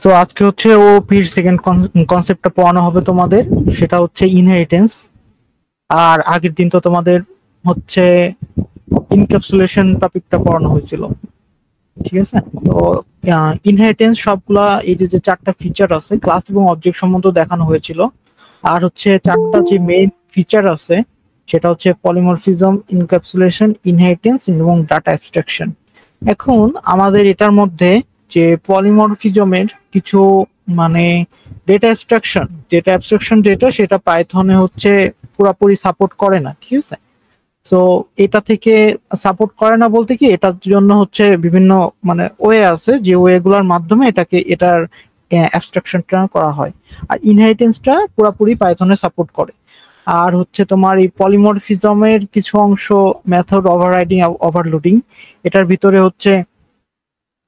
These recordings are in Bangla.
সো আজকে হচ্ছে ওপির সেকেন্ড কনসেপ্টটা পড়ানো হবে তোমাদের, সেটা হচ্ছে ইনহেরিটেন্স। আর আগের দিন তো তোমাদের হচ্ছে ইনক্যাপসুলেশন টপিকটা পড়ানো হয়েছিল, ঠিক আছে? তো ইনহেরিটেন্স সবগুলা এই যে যে চারটা ফিচার আছে ক্লাস এবং অবজেক্ট সম্বন্ধে দেখানো হয়েছিল। আর হচ্ছে চারটা যে মেইন ফিচার আছে সেটা হচ্ছে পলিমরফিজম, ইনক্যাপসুলেশন, ইনহেরিটেন্স এবং ডাটা অ্যাবস্ট্রাকশন। এখন আমাদের এটার মধ্যে যে পলিমরফিজমের কিছু মানে ডেটা অ্যাবস্ট্রাকশন যেটা সেটা পাইথনে হচ্ছে পুরোপুরি সাপোর্ট করে না, ঠিক আছে? সো এটা থেকে সাপোর্ট করে না বলতে কি, এটার জন্য হচ্ছে বিভিন্ন মানে ওয়ে আছে, যে ওয়েগুলোর মাধ্যমে এটার অ্যাবস্ট্রাকশনটা করা হয়। আর ইনহেরিটেন্সটা পুরোপুরি পাইথনে সাপোর্ট করে। আর হচ্ছে তোমার এই পলিমরফিজমের কিছু অংশ মেথড ওভাররাইডিং, ওভারলোডিং, এটার ভিতরে হচ্ছে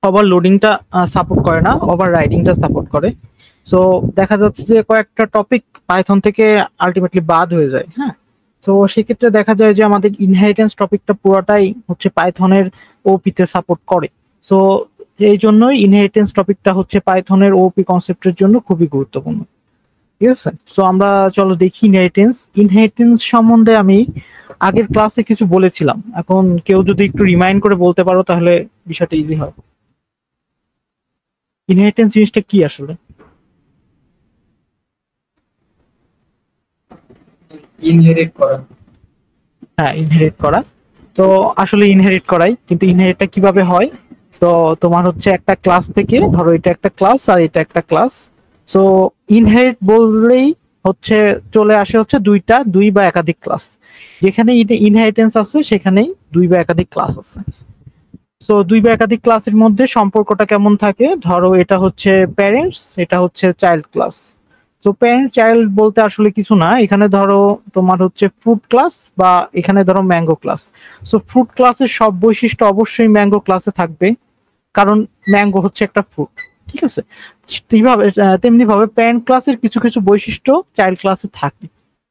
ওভারলোডিংটা সাপোর্ট করে না, ওভাররাইডিংটা সাপোর্ট করে। সো দেখা যাচ্ছে যে কয়েকটা টপিক পাইথন থেকে আলটিমেটলি বাদ হয়ে যায়। হ্যাঁ, তো সেক্ষেত্রে দেখা যায় যে আমাদের ইনহেরিটেন্স টপিকটা পুরোটাই হচ্ছে পাইথনের ওপিতে সাপোর্ট করে। সো এই জন্যই ইনহেরিটেন্স টপিকটা হচ্ছে পাইথনের ওপি কনসেপ্টের জন্য খুবই গুরুত্বপূর্ণ, ঠিক আছে? সো আমরা চলো দেখি ইনহেরিটেন্স সম্বন্ধে আমি আগের ক্লাসে কিছু বলেছিলাম। এখন কেউ যদি একটু রিমাইন্ড করে বলতে পারো তাহলে বিষয়টা ইজি হয়। ইনহেরিটেন্স জিনিসটা কি আসলে? ইনহেরিট করা। হ্যাঁ, ইনহেরিট করা। তো আসলে ইনহেরিট করাই, কিন্তু ইনহেরিটটা কিভাবে হয়? তো তোমার হচ্ছে একটা ক্লাস থেকে, ধরো এটা একটা ক্লাস আর এটা একটা ক্লাস। সো ইনহেরিট বললেই হচ্ছে চলে আসে হচ্ছে দুই বা একাধিক ক্লাস। যেখানে ইনহেরিটেন্স আছে সেখানেই দুই বা একাধিক ক্লাস আছে। সো দুই বা একাধিক ক্লাসের মধ্যে সম্পর্কটা কেমন থাকে? ধরো এটা হচ্ছে প্যারেন্টস, এটা হচ্ছে চাইল্ড ক্লাস। তো প্যারেন্ট চাইল্ড বলতে আসলে কিছু না, এখানে ধরো তোমার হচ্ছে ফ্রুট ক্লাস বা এখানে ধরো ম্যাঙ্গো ক্লাস। সো ফ্রুট ক্লাসের সব বৈশিষ্ট্য অবশ্যই ম্যাঙ্গো ক্লাসে থাকবে, কারণ ম্যাঙ্গো হচ্ছে একটা ফ্রুট, ঠিক আছে? তেমনি ভাবে প্যারেন্ট ক্লাসের কিছু কিছু বৈশিষ্ট্য চাইল্ড ক্লাসে থাকে।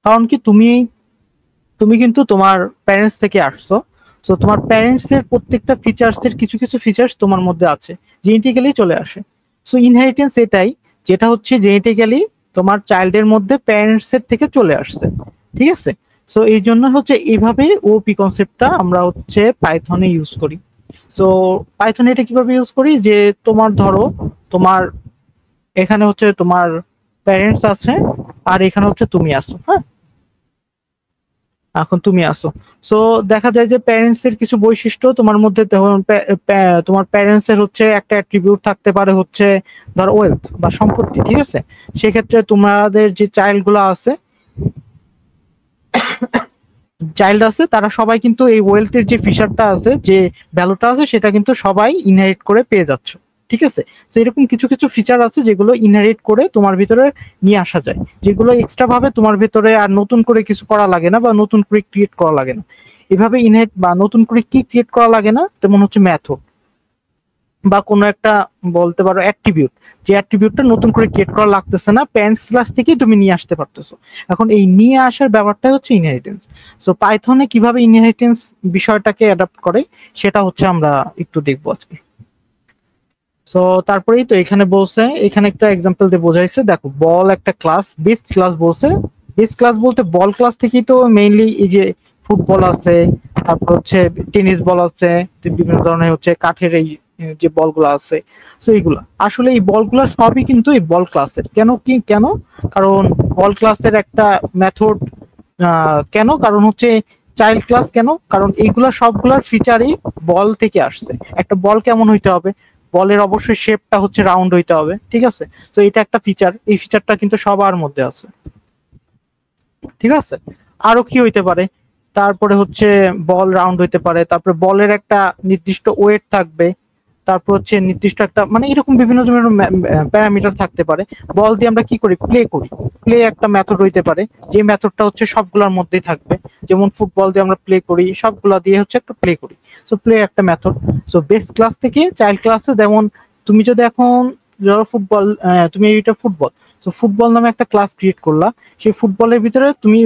কারণ কি, তুমি কিন্তু তোমার প্যারেন্টস থেকে আসছো। সো তোমার প্যারেন্টস এর প্রত্যেকটা ফিচার্স এর কিছু কিছু ফিচার্স তোমার মধ্যে আছে, জেনেটিক্যালি চলে আসে। সো ইনহেরিটেন্স এটাই, যেটা হচ্ছে জেনেটিক্যালি তোমার চাইল্ডের মধ্যে প্যারেন্টস এর থেকে চলে আসছে, ঠিক আছে? সো এই জন্য হচ্ছে এইভাবে ওপি কনসেপ্টটা আমরা হচ্ছে পাইথনে ইউজ করি। সো পাইথনে এটা কিভাবে ইউজ করি, যে তোমার ধরো তোমার এখানে হচ্ছে তোমার প্যারেন্টস আছে আর এখানে হচ্ছে তুমি আসো। হ্যাঁ, এখন তুমি আসো। সো দেখা যায় যে প্যারেন্টস এর কিছু বৈশিষ্ট্য তোমার মধ্যে, তোমার প্যারেন্টস এর হচ্ছে একটা অ্যাট্রিবিউট থাকতে পারে হচ্ছে ধর ওয়েলথ বা সম্পত্তি, ঠিক আছে? সেক্ষেত্রে তোমাদের যে চাইল্ড আছে তারা সবাই কিন্তু এই ওয়েলথের যে ফিচারটা আছে, যে ভ্যালুটা আছে, সেটা কিন্তু সবাই ইনহেরিট করে পেয়ে যাচ্ছ, ঠিক আছে? তো এরকম কিছু কিছু ফিচার আছে যেগুলো ইনহেরিট করে তোমার ভিতরে নিয়ে আসা যায়, যেগুলো এক্সট্রা ভাবে তোমার ভিতরে আর নতুন করে কিছু করা লাগে না বা নতুন করে ক্রিয়েট করা লাগে না। এভাবে ইনহেরিট বা নতুন করে কি ক্রিয়েট করা লাগে না, তেমন হচ্ছে মেথড বা কোনো একটা বলতে পারো অ্যাট্রিবিউট, যে অ্যাট্রিবিউটটা নতুন করে ক্রিয়েট করা লাগতেছে না, প্যারেন্টস ক্লাস থেকেই তুমি নিয়ে আসতে পারতেছো। এখন এই নিয়ে আসার ব্যাপারটাই হচ্ছে ইনহেরিটেন্স। সো পাইথনে কিভাবে ইনহেরিটেন্স বিষয়টাকে অ্যাডাপ্ট করে সেটা হচ্ছে আমরা একটু দেখবো আজকে। সো তারপরেই তো এখানে বলছে, এখানে একটা এক্সাম্পল দিয়ে বোঝাইছে, দেখো বল একটা ক্লাস, বেস ক্লাস বলছে। বেস ক্লাস বলতে বল ক্লাস থেকেই তো মেইনলি এই যে ফুটবল আছে, তারপর হচ্ছে টেনিস বল আছে, বিভিন্ন ধরনের হচ্ছে কাঠের এই যে বলগুলো আছে। সো এইগুলা আসলে এই বলগুলা সবই কিন্তু এই বল ক্লাসের। কেন? কারণ বল ক্লাসের একটা মেথড, কেন কারণ হচ্ছে চাইল্ড ক্লাস, কেন কারণ এইগুলা সবগুলার ফিচারই বল থেকে আসছে। একটা বল কেমন হইতে হবে? বলের অবশ্যই শেপটা হচ্ছে রাউন্ড হইতে হবে, ঠিক আছে? তো এটা একটা ফিচার, এই ফিচারটা কিন্তু সবার মধ্যে আছে, ঠিক আছে? আরো কি হইতে পারে? তারপরে হচ্ছে বল রাউন্ড হইতে পারে, তারপরে বলের একটা নির্দিষ্ট ওয়েট থাকবে, তারপর হচ্ছে নির্দিষ্ট একটা মানে এরকম বিভিন্ন ধরনের প্যারামিটার থাকতে পারে। বল দিয়ে আমরা কি করি? প্লে একটা মেথড হইতে পারে, যে মেথডটা হচ্ছে সবগুলোর মধ্যেই থাকবে। যেমন ফুটবল দিয়ে আমরা প্লে করি, সবগুলা দিয়ে হচ্ছে একটা প্লে করি। সো প্লে একটা মেথড। সো বেস ক্লাস থেকে চাইল্ড ক্লাসে, যেমন তুমি যদি এখন ধরো ফুটবল, তুমি এইটা ফুটবল, সো ফুটবল নামে একটা ক্লাস ক্রিয়েট করলা, সেই ফুটবলের ভিতরে তুমি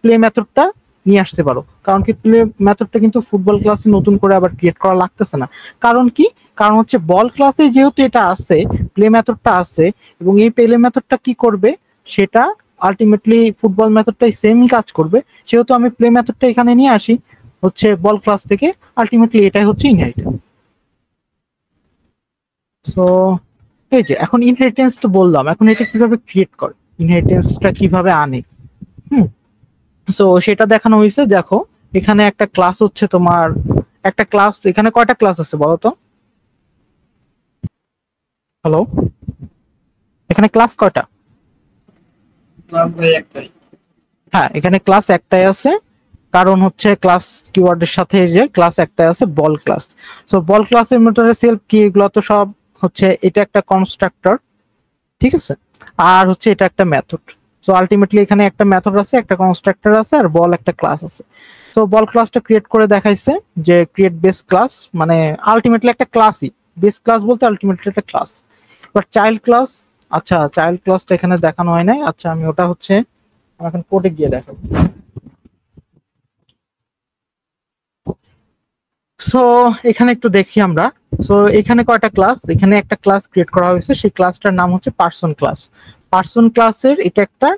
প্লে মেথডটা নিয়ে আসতে পারো। কারণ কি, প্লে মেথডটা কিন্তু ফুটবল ক্লাসে নতুন করে আবার ক্রিয়েট করা লাগতেছে না। কারণ কি, কারণ হচ্ছে বল ক্লাসে যেহেতু এটা আছে, প্লে মেথডটা আছে এবং এই প্লে মেথডটা কি করবে সেটা আলটিমেটলি ফুটবল মেথডটাই সেমই কাজ করবে। সেহেতু আমি প্লে মেথডটা এখানে নিয়ে আসি হচ্ছে বল ক্লাস থেকে, আলটিমেটলি এটাই হচ্ছে ইনহেরিটেন্স। সো এই যে এখন ইনহেরিটেন্স তো বললাম, এখন এটা কিভাবে ক্রিয়েট করে, ইনহেরিটেন্সটা কিভাবে আনে। হুম সো সেটা দেখানো হয়েছে। দেখো এখানে একটা ক্লাস হচ্ছে তোমার, একটা ক্লাস, এখানে কয়টা ক্লাস আছে বলো তো? হ্যালো, এখানে ক্লাস কয়টা? ক্লাস ভাই একটাই। হ্যাঁ এখানে ক্লাস একটাই আছে, কারণ হচ্ছে ক্লাস কিওয়ার্ডের সাথে এই যে ক্লাস একটাই আছে, বল ক্লাস। সো বল ক্লাসের মধ্যে সেলফ কি এগুলো তো সব হচ্ছে, এটা একটা কনস্ট্রাক্টর, ঠিক আছে, আর হচ্ছে এটা একটা মেথড। সো আলটিমেটলি এখানে একটা মেথড আছে, একটা কনস্ট্রাক্টর আছে, আর বল একটা ক্লাস আছে। সো বল ক্লাসটা ক্রিয়েট করে দেখাইছে যে ক্রিয়েট বেস ক্লাস, মানে আলটিমেটলি একটা ক্লাসই, বেস ক্লাস বলতে আলটিমেটলি একটা ক্লাস। বাট চাইল্ড ক্লাস, আচ্ছা চাইল্ড ক্লাসটা এখানে দেখানো হয় নাই, আচ্ছা আমি ওটা হচ্ছে এখন কোডে গিয়ে দেখাবো। সো এখানে একটু দেখি আমরা। সো এখানে কয়টা ক্লাস, এখানে একটা ক্লাস ক্রিয়েট করা হয়েছে, সেই ক্লাসটার নাম হচ্ছে পার্সন ক্লাস। পার্সন ক্লাসের এটা একটা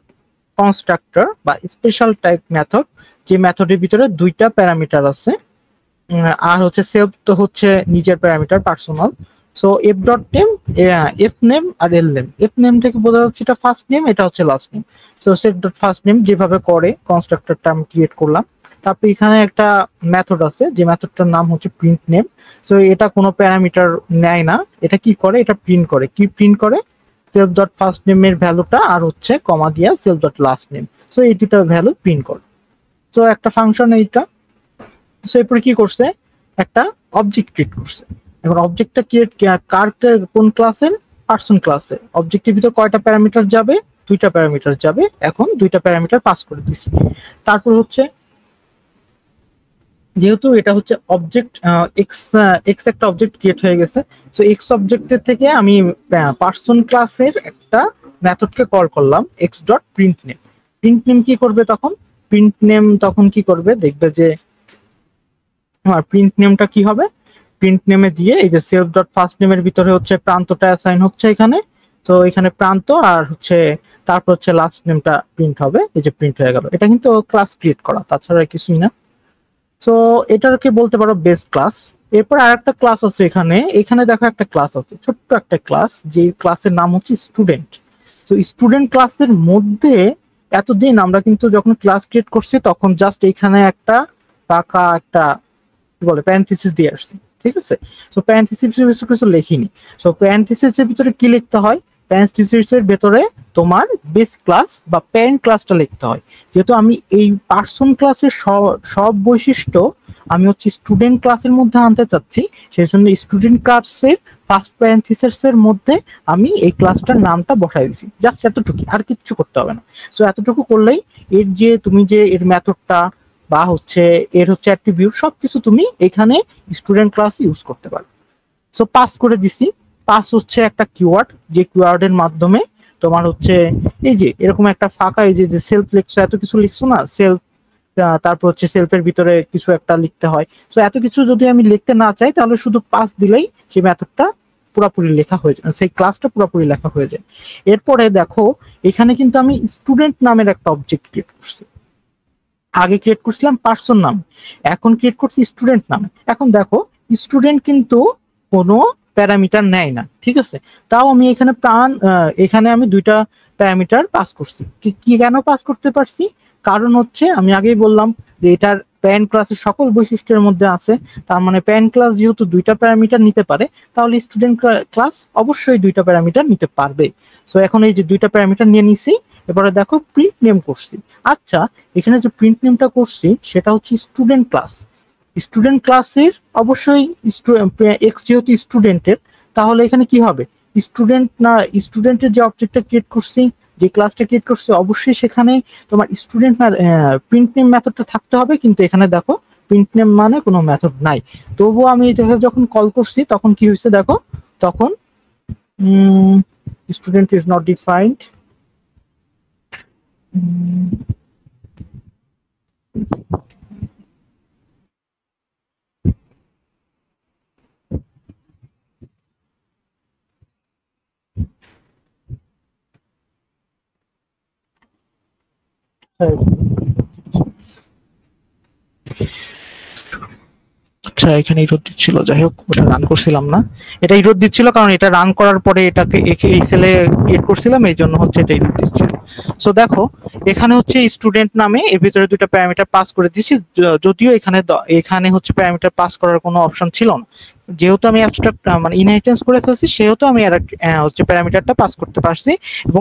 কনস্ট্রাক্টর বা স্পেশাল টাইপ মেথড, যে মেথডের ভিতরে দুইটা প্যারামিটার আছে। আর হচ্ছে সেলফ তো হচ্ছে নিজের parameter personal. So F dot name, F name আর এল নেম, এফ নেম থেকে বোঝা যাচ্ছে এটা ফার্স্ট নেম, এটা হচ্ছে last name. So set dot first name যেভাবে করে কনস্ট্রাক্টরটা আমি ক্রিয়েট করলাম। তারপর এখানে একটা মেথড আছে, যে মেথডটার নাম হচ্ছে প্রিন্ট নেম। সো এটা কোনো প্যারামিটার নেয় না, এটা কি করে, এটা প্রিন্ট করে, কি প্রিন্ট করে, সেলফ ডট ফার্স্ট নেমের ভ্যালুটা আর হচ্ছে কমা দিয়া self dot last name. So এই দুটা ভ্যালু প্রিন্ট করে। সো একটা ফাংশন এইটা। সো এরপরে কি করছে, একটা অবজেক্ট ক্রিয়েট করছে। এখন অবজেক্টটা ক্রিয়েট কার, কোন ক্লাসের, পার্সন ক্লাসে। অবজেক্টের ভিতর কয়টা প্যারামিটার যাবে, দুইটা প্যারামিটার যাবে, এখন দুইটা প্যারামিটার পাস করে দিছি। তারপর হচ্ছে যেহেতু এটা হচ্ছে অবজেক্ট এক্স, এক্স একটা অবজেক্ট ক্রিয়েট হয়ে গেছে, সো এক্স অবজেক্টের থেকে আমি পার্সন ক্লাসের একটা মেথডকে কল করলাম x dot print name. Print name কি করবে তখন, প্রিন্ট নেম তখন কি করবে, দেখবে যে আমার প্রিন্ট নেমটা কি হবে, প্রিন্ট নেমে দিয়ে এই যে সেলফ ডট ফার্স্ট নেমের ভিতরে হচ্ছে প্রান্তটা অ্যাসাইন হচ্ছে এখানে। তো এখানে প্রান্ত আর হচ্ছে তারপর হচ্ছে লাস্ট নেমটা প্রিন্ট হবে, এই যে প্রিন্ট হয়ে গেল। এটা কিন্তু ক্লাস ক্রিয়েট করা, তাছাড়া কিছুই না। সো এটাকে বলতে পারো বেস ক্লাস। এরপর আর একটা ক্লাস আছে এখানে, এখানে দেখো একটা ক্লাস আছে, ছোট্ট একটা ক্লাস, যে ক্লাসের নাম হচ্ছে স্টুডেন্ট। তো স্টুডেন্ট ক্লাসের মধ্যে এতদিন আমরা কিন্তু যখন ক্লাস ক্রিয়েট করছি তখন জাস্ট এখানে একটা টাকা একটা কি বলে প্যারেনথেসিস দিয়ে আসছি, ঠিক আছে। সো প্যারেনথেসিসের ভিতরে কিছু লিখিনি। সো প্যারেনথেসিসের ভিতরে কি লিখতে হয়, প্যারেনথেসিসের ভেতরে তোমার বেস ক্লাস বা প্যারেন্ট ক্লাসটা লিখতে হয়। যেহেতু আমি এই পার্সন ক্লাসের সব বৈশিষ্ট্য আমি হচ্ছে স্টুডেন্ট ক্লাসের মধ্যে আনতে চাচ্ছি, সেই জন্য স্টুডেন্ট ক্লাসের ফার্স্ট প্যারেনথেসিসের মধ্যে আমি এই ক্লাসটার নামটা বসাই দিছি, জাস্ট এতটুকু, আর কিচ্ছু করতে হবে না। সো এতটুকু করলেই এর যে তুমি যে এর মেথডটা বা হচ্ছে এর হচ্ছে অ্যাট্রিবিউট সবকিছু তুমি এখানে স্টুডেন্ট ক্লাস ইউজ করতে পারো। সো পাস করে দিছি। পাস হচ্ছে একটা কিওয়ার্ড, যে কিওয়ার্ডের মাধ্যমে তোমার হচ্ছে এই যে এরকম একটা ফাঁকা, এই যে সেলফ লিখছো, এত কিছু লিখছো না, সেলফ, তারপর হচ্ছে সেলফের ভিতরে কিছু একটা লিখতে হয়। সো এত কিছু যদি আমি লিখতে না চাই তাহলে শুধু পাস দিলেই সেই মেথডটা পুরোপুরি লেখা হয়ে যায়, সেই ক্লাসটা পুরোপুরি লেখা হয়ে যায়। এরপরে দেখো এখানে কিন্তু আমি স্টুডেন্ট নামের একটা অবজেক্ট ক্রিয়েট করছি। আগে ক্রিয়েট করছিলাম পার্সন নাম, এখন ক্রিয়েট করছি স্টুডেন্ট নাম। এখন দেখো স্টুডেন্ট কিন্তু কোনো প্যারামিটার নেয় না, ঠিক আছে। তাও আমি এখানে এখানে আমি দুইটা প্যারামিটার পাস করছি। কি কেন পাস করতে পারছি, কারণ হচ্ছে আমি আগেই বললাম যে এটার প্যারেন্ট ক্লাসের সকল বৈশিষ্ট্যের মধ্যে আছে। তার মানে প্যারেন্ট ক্লাস যেহেতু দুইটা প্যারামিটার নিতে পারে, তাহলে স্টুডেন্ট ক্লাস অবশ্যই দুইটা প্যারামিটার নিতে পারবে। সো এখন এই যে দুইটা প্যারামিটার নিয়ে নিছি, এবারে দেখো প্রিন্ট নেম করছি। আচ্ছা এখানে যে প্রিন্ট নেমটা করছি সেটা হচ্ছে স্টুডেন্ট ক্লাস। স্টুডেন্ট ক্লাসের অবশ্যই এক্স যেহেতু স্টুডেন্টের, তাহলে এখানে কি হবে, স্টুডেন্ট না, স্টুডেন্টের যে অবজেক্টটা ক্রিয়েট করছি, যে ক্লাসটা ক্রিয়েট করছি, অবশ্যই সেখানে তোমার স্টুডেন্ট প্রিন্ট নেম মেথডটা থাকতে হবে। কিন্তু এখানে দেখো প্রিন্ট নেম মানে কোনো মেথড নাই। তবুও আমি এটাকে যখন কল করছি তখন কি হয়েছে দেখো, তখন স্টুডেন্ট ইজ নট ডিফাইন্ড, আচ্ছা এখানে ইরোড দিচ্ছিল, যাই হোক ওটা রান করছিলাম না। এটা ইরোড দিচ্ছিল কারণ এটা রান করার পরে এটাকে এই সেলে ক্রিয়েট করছিলাম, এই জন্য হচ্ছে এটা ইরোড দিচ্ছিল। সো দেখো এখানে হচ্ছে স্টুডেন্ট নামে এর ভিতরে দুটো প্যারামিটার পাস করে দিচ্ছি, যদিও এখানে হচ্ছে প্যারামিটার পাস করার কোনো অপশন ছিল না। যেহেতু আমি অ্যাবস্ট্রাক্ট মানে ইনহেরিটেন্স করে ফেলছি, সেহেতু আমি হচ্ছে প্যারামিটারটা পাস করতে পারছি। এবং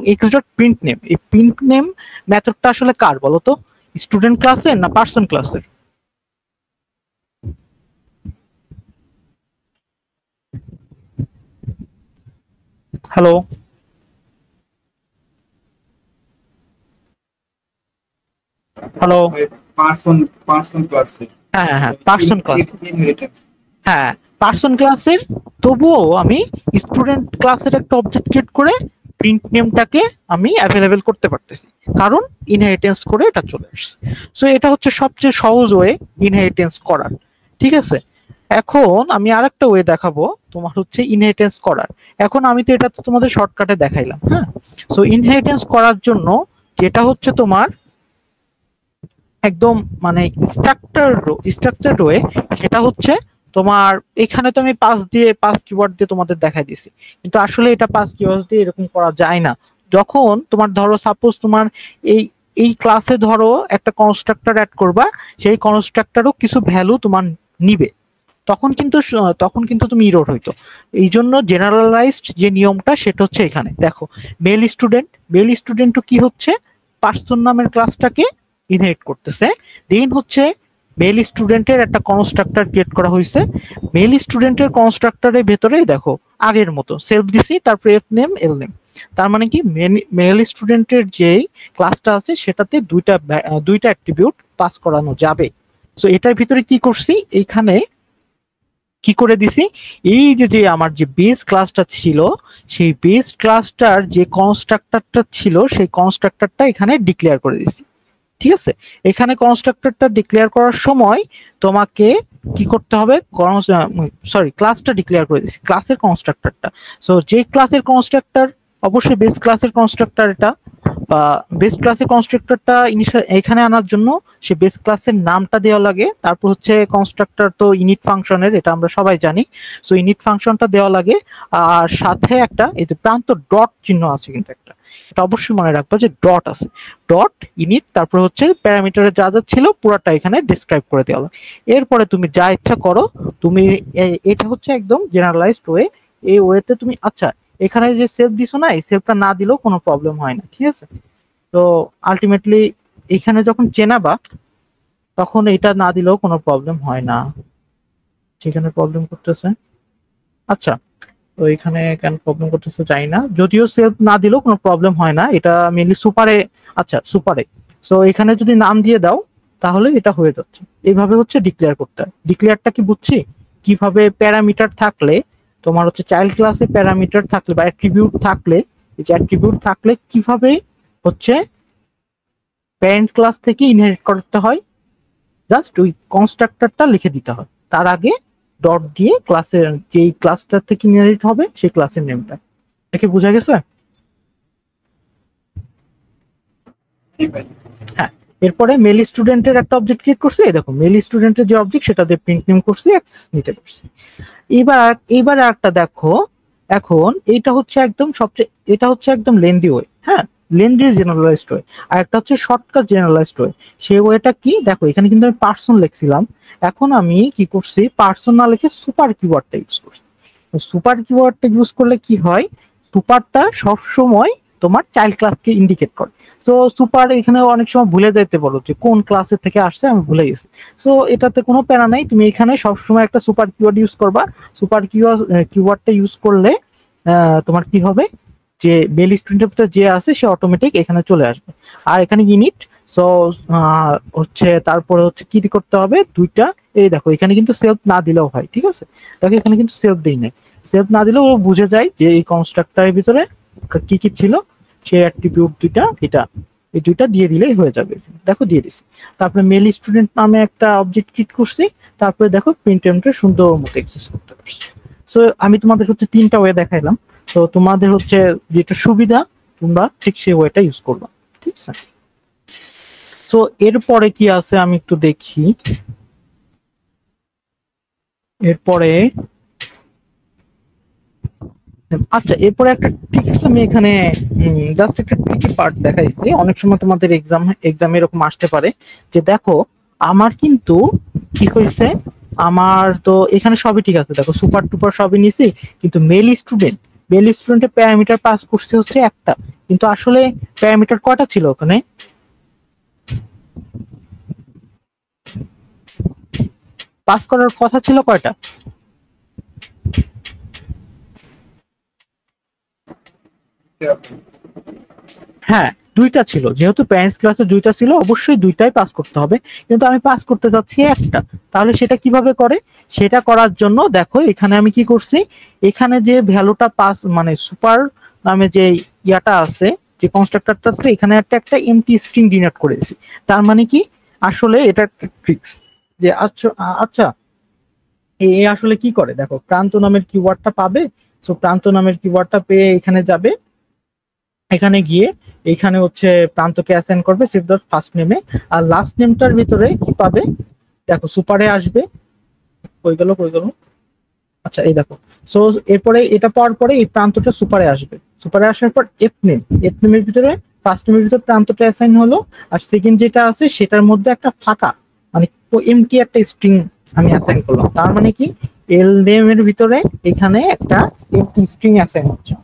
প্রিন্ট নেম, এই প্রিন্ট নেম মেথডটা আসলে কার বলো তো? স্টুডেন্ট ক্লাসের না পার্সন ক্লাসের? Hello hello. Person person class হ্যাঁ হ্যাঁ হ্যাঁ পার্সন ক্লাস, ইনহেরিটেন্স। হ্যাঁ পার্সন ক্লাসের। তবুও আমি স্টুডেন্ট ক্লাসের একটা অবজেক্ট ক্রিয়েট করে প্রিন্ট নেমটাকে আমি অ্যাভেলেবেল করতে পারতেছি, কারণ ইনহেরিটেন্স করে এটা চলে আসছে। সো এটা হচ্ছে সবচেয়ে সহজ ওয়ে ইনহেরিটেন্স করার, ঠিক আছে? এখন আমি আরেকটা ওয়ে দেখাবো তোমার হচ্ছে ইনহেরিটেন্স করার। এখন আমি তো এটা তো তোমাদের শর্টকাটে দেখাইলাম, হ্যাঁ। সো ইনহেরিটেন্স করার জন্য যেটা হচ্ছে তোমার একদম মানে স্ট্রাকচার ওয়ে, সেটা হচ্ছে তোমার এখানে তো আমি পাস কিওয়ার্ড দিয়ে তোমাদের দেখাই দিছি, কিন্তু আসলে এটা পাস কিওয়ার্ড দিয়ে এরকম করা যায় না। যখন তোমার ধরো সাপোজ তোমার এই এই ক্লাসে ধরো একটা কনস্ট্রাক্টর অ্যাড করবা, সেই কনস্ট্রাক্টরও কিছু ভ্যালু তোমার নিবে, তখন কিন্তু তুমি ইরোর হইতো। এই জন্য জেনারেলাইজড যে নিয়মটা সেটা হচ্ছে এখানে দেখো, মেল স্টুডেন্ট কি হচ্ছে পার্সন নামের ক্লাসটাকে ইনহেরিট করতেছে। দেন হচ্ছে মেল স্টুডেন্টের একটা কনস্ট্রাক্টর ক্রিয়েট করা হয়েছে। মেল স্টুডেন্টের কনস্ট্রাক্টরের ভেতরে দেখো আগের মতো সেলফ দিছি, তারপর এফ নেম এল নেম। তার মানে কি মেল স্টুডেন্টের যেই ক্লাসটা আছে সেটাতে দুইটা অ্যাট্রিবিউট পাস করানো যাবে। সো এটার ভিতরে কি করছি, এইখানে কি করে দিছি, এই যে আমার যে বেস ক্লাসটা ছিল, সেই বেস ক্লাসটার যে কনস্ট্রাক্টরটা ছিল সেই কনস্ট্রাক্টরটা এখানে ডিক্লেয়ার করে দিছি, ঠিক আছে? এখানে কনস্ট্রাক্টরটা ডিক্লেয়ার করার সময় তোমাকে কি করতে হবে, ক্লাসটা ডিক্লেয়ার করে দিছি, ক্লাসের কনস্ট্রাক্টরটা। সো যে ক্লাসের কনস্ট্রাক্টর, অবশ্যই বেস ক্লাসের কনস্ট্রাক্টর এটা, বা বেস ক্লাসের কনস্ট্রাক্টরটা এখানে আনার জন্য সে বেস ক্লাসের নামটা দেওয়া লাগে। তারপর হচ্ছে কনস্ট্রাক্টর তো ইনিট ফাংশনের, এটা আমরা সবাই জানি। সো ইনিট ফাংশনটা দেওয়া লাগে, আর সাথে একটা এই যে প্রান্ত ডট চিহ্ন আছে, কিন্তু একটা এটা অবশ্যই মনে রাখবা যে ডট আছে, ডট ইনিট, তারপর হচ্ছে প্যারামিটারে যা যা ছিল পুরোটা এখানে ডিসক্রাইব করে দেওয়া লাগে। এরপরে তুমি যা ইচ্ছা করো, তুমি এটা হচ্ছে একদম জেনারেলাইজড ওয়ে। এই ওয়েতে তুমি আচ্ছা এখানে যে সেভ দিছো না, এই সেভটা না দিলেও কোনো প্রবলেম হয় না, ঠিক আছে? তো আলটিমেটলি এখানে যখন চেনাবা তখন এটা না দিলেও কোনো প্রবলেম হয় না, যেখানে প্রবলেম করতেছে। আচ্ছা তো এখানে কেন প্রবলেম করতেছে জানি না, যদিও সেভ না দিলেও কোনো প্রবলেম হয় না, এটা মেনলি সুপারে। আচ্ছা সুপারে, সো এখানে যদি নাম দিয়ে দাও তাহলে এটা হয়ে যাচ্ছে। এইভাবে হচ্ছে ডিক্লেয়ার করতে হয়। ডিক্লেয়ারটা কি বুঝছি, কিভাবে প্যারামিটার থাকলে তোমার হচ্ছে চাইল্ড ক্লাসে প্যারামিটার থাকলে বা অ্যাট্রিবিউট থাকলে, এই যে অ্যাট্রিবিউট থাকলে কিভাবে হচ্ছে প্যারেন্ট ক্লাস থেকে ইনহেরিট করতে হয়, জাস্ট ওই কনস্ট্রাক্টরটা লিখে দিতে হয়, তার আগে ডট দিয়ে ক্লাসের যেই ক্লাসটা থেকে ইনহেরিট হবে সেই ক্লাসের নেমটা। দেখে বোঝা গেছে? হ্যাঁ, এরপরে মেল স্টুডেন্টের একটা অবজেক্ট ক্রিয়েট করছি, এই দেখো মেল স্টুডেন্টের যে অবজেক্ট সেটাতে প্রিন্ট নেম করছি, অ্যাক্সেস নিতে পারছি। এবার একটা দেখো, এখন এটা হচ্ছে একদম লেন্দি ওয়ে, হ্যাঁ লেন্দি জেনারেলাইজড ওয়ে। আর একটা হচ্ছে শর্টকাট জেনারেলাইজড ওয়ে। সেই ওয়েটা কি দেখো, এখানে কিন্তু আমি পার্সন লিখছিলাম, এখন আমি কি করছি পার্সন না লিখে সুপার কিওয়ার্ডটা ইউজ করছি। সুপার কিওয়ার্ডটা ইউজ করলে কি হয়, সুপারটা সবসময় তোমার চাইল্ড ক্লাসকে ইন্ডিকেট করে। তো সুপার এখানে অনেক সময় ভুলে যাইতে পারো যে কোন ক্লাসের থেকে আসছে, আমি ভুলে গেছি। সো এটাতে কোনো প্যারা নাই, তুমি এখানে সবসময় একটা সুপার কিওয়ার্ড ইউজ করবা। সুপার কিওয়ার্ডটা ইউজ করলে তোমার কি হবে, যে মেল স্টুডেন্টের ভিতরে যে আছে সে অটোমেটিক এখানে চলে আসবে। আর এখানে ইউনিট, সো হচ্ছে তারপরে হচ্ছে কি করতে হবে দুইটা, এই দেখো এখানে কিন্তু সেলফ না দিলেও হয়, ঠিক আছে? দেখো এখানে কিন্তু সেলফ দেই নাই, সেলফ না দিলেও ও বুঝে যায় যে এই কনস্ট্রাক্টরের ভিতরে কি কি ছিল, সে অ্যাট্রিবিউট এই দুইটা দিয়ে দিলেই হয়ে যাবে। দেখো দিয়ে দিছি। তারপরে মেল স্টুডেন্ট নামে একটা অবজেক্ট ক্রিয়েট করছি, তারপরে দেখো প্রিন্ট এমটা সুন্দর মতো এক্সেস করতে পারছি। সো আমি তোমাদের হচ্ছে তিনটা ওয়ে দেখাইলাম। তো তোমাদের হচ্ছে যেটা সুবিধা তোমরা ঠিক সেই ওয়েটা ইউজ করবা, ঠিক আছে। তো এরপরে কি আছে আমি একটু দেখি। এরপরে আচ্ছা, এরপরে একটা ট্রিক্স আমি এখানে জাস্ট একটা ট্রিকি পার্ট দেখাইছি। অনেক সময় তোমাদের এক্সাম এরকম আসতে পারে যে দেখো আমার কিন্তু কি হয়েছে, আমার তো এখানে সবই ঠিক আছে, দেখো সুপার টুপার সবই নিছি, কিন্তু মেল স্টুডেন্টের প্যারামিটার পাস করছে হচ্ছে একটা, কিন্তু আসলে প্যারামিটার কয়টা ছিল ওখানে? পাস করার কথা ছিল কয়টা? হ্যাঁ, দুইটা ছিল, যেহেতু প্যারেন্টস ক্লাসে দুইটা ছিল অবশ্যই দুইটাই পাস করতে হবে, কিন্তু আমি পাস করতে যাচ্ছি একটা। তাহলে সেটা কিভাবে করে? সেটা করার জন্য দেখো এখানে আমি কি করছি, এখানে যে ভ্যালুটা পাস মানে সুপার নামে যে ইয়াটা আছে, যে কনস্ট্রাক্টরটা আছে, এখানে একটা এমটি স্ট্রিং ডিনোট করেছি। তার মানে কি, আসলে এটা একটা ট্রিক্স যে আচ্ছা আচ্ছা এ আসলে কি করে, দেখো প্রান্ত নামের কিওয়ার্ডটা পাবে। সো প্রান্ত নামের কিওয়ার্ডটা পেয়ে এখানে যাবে, এখানে গিয়ে এখানে হচ্ছে প্রান্তকে অ্যাসাইন করবে সেভ ডট ফার্স্ট নেমে, আর লাস্ট নেমটার ভিতরে কি পাবে, দেখো সুপারে আসবে। কই গেল, আচ্ছা এই দেখো। সো এরপরে এটা পাওয়ার পরে এই প্রান্তটা সুপারে আসবে, সুপারে আসার পর এফ নেমের ভিতরে ফার্স্ট নেমের ভিতরে প্রান্তটা অ্যাসাইন হলো, আর সেকেন্ড যেটা আছে সেটার মধ্যে একটা ফাঁকা মানে এমটি একটা স্ট্রিং আমি অ্যাসাইন করলাম। তার মানে কি, এল নেমের ভিতরে এখানে একটা এমটি স্ট্রিং অ্যাসাইন হচ্ছে,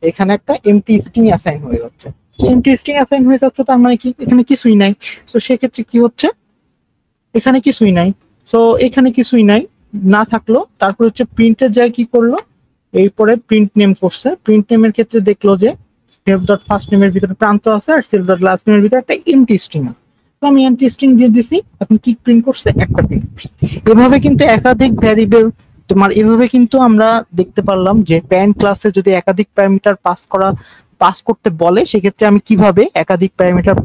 এখানে একটা এমটি স্ট্রিং অ্যাসাইন হয়ে যাচ্ছে। এমটি স্ট্রিং অ্যাসাইন হয়ে যাচ্ছে তার মানে কি, এখানে কিছুই নাই। তো সেক্ষেত্রে কি হচ্ছে, এখানে কিছুই নাই। সো এখানে কিছুই নাই, না থাকলো তারপর হচ্ছে প্রিন্টের জায়গায় কি করলো, এরপরে প্রিন্ট নেম করছে। প্রিন্ট নেমের ক্ষেত্রে দেখলো যে সেভ ডট ফার্স্ট নেমের ভিতরে প্রান্ত আছে আর সেভ ডট লাস্ট নেমের ভিতরে একটা এমটি স্ট্রিং আছে। তো আমি এমটি স্ট্রিং দিয়ে দিছি, এখন কি প্রিন্ট করছে, একটা প্রিন্ট করছে। এভাবে কিন্তু একাধিক ভ্যারিয়েবল তোমার, এভাবে কিন্তু আমরা দেখতে পারলাম যে প্যারেন্ট ক্লাসে যদি একাধিক প্যারামিটার পাস করতে বলে, সেক্ষেত্রে আমি কিভাবে একাধিক প্যারামিটার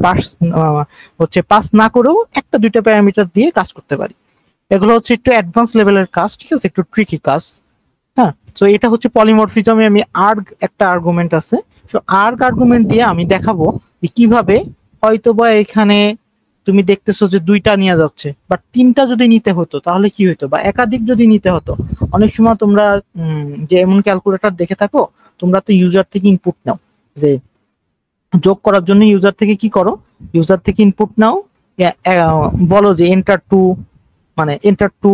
পাস না করেও একটা দুইটা প্যারামিটার দিয়ে কাজ করতে পারি। এগুলো হচ্ছে একটু অ্যাডভান্স লেভেলের কাজ, ঠিক আছে, একটু ট্রিকি কাজ। হ্যাঁ, তো এটা হচ্ছে পলিমরফিজমে আমি একটা আর্গুমেন্ট আছে, তো আর্গুমেন্ট দিয়ে আমি দেখাবো যে কিভাবে হয়তোবা এখানে তুমি দেখতেছো যে দুইটা নিয়ে যাচ্ছে, বাট তিনটা যদি নিতে হতো তাহলে কি হতো, বা একাধিক যদি নিতে হতো। অনেক সময় তোমরা যে এমন ক্যালকুলেটর দেখে থাকো, তোমরা তো ইউজার থেকে ইনপুট নাও, যে যোগ করার জন্য ইউজার থেকে কি করো, ইউজার থেকে ইনপুট নাও, বলো যে এন্টার 2, মানে এন্টার 2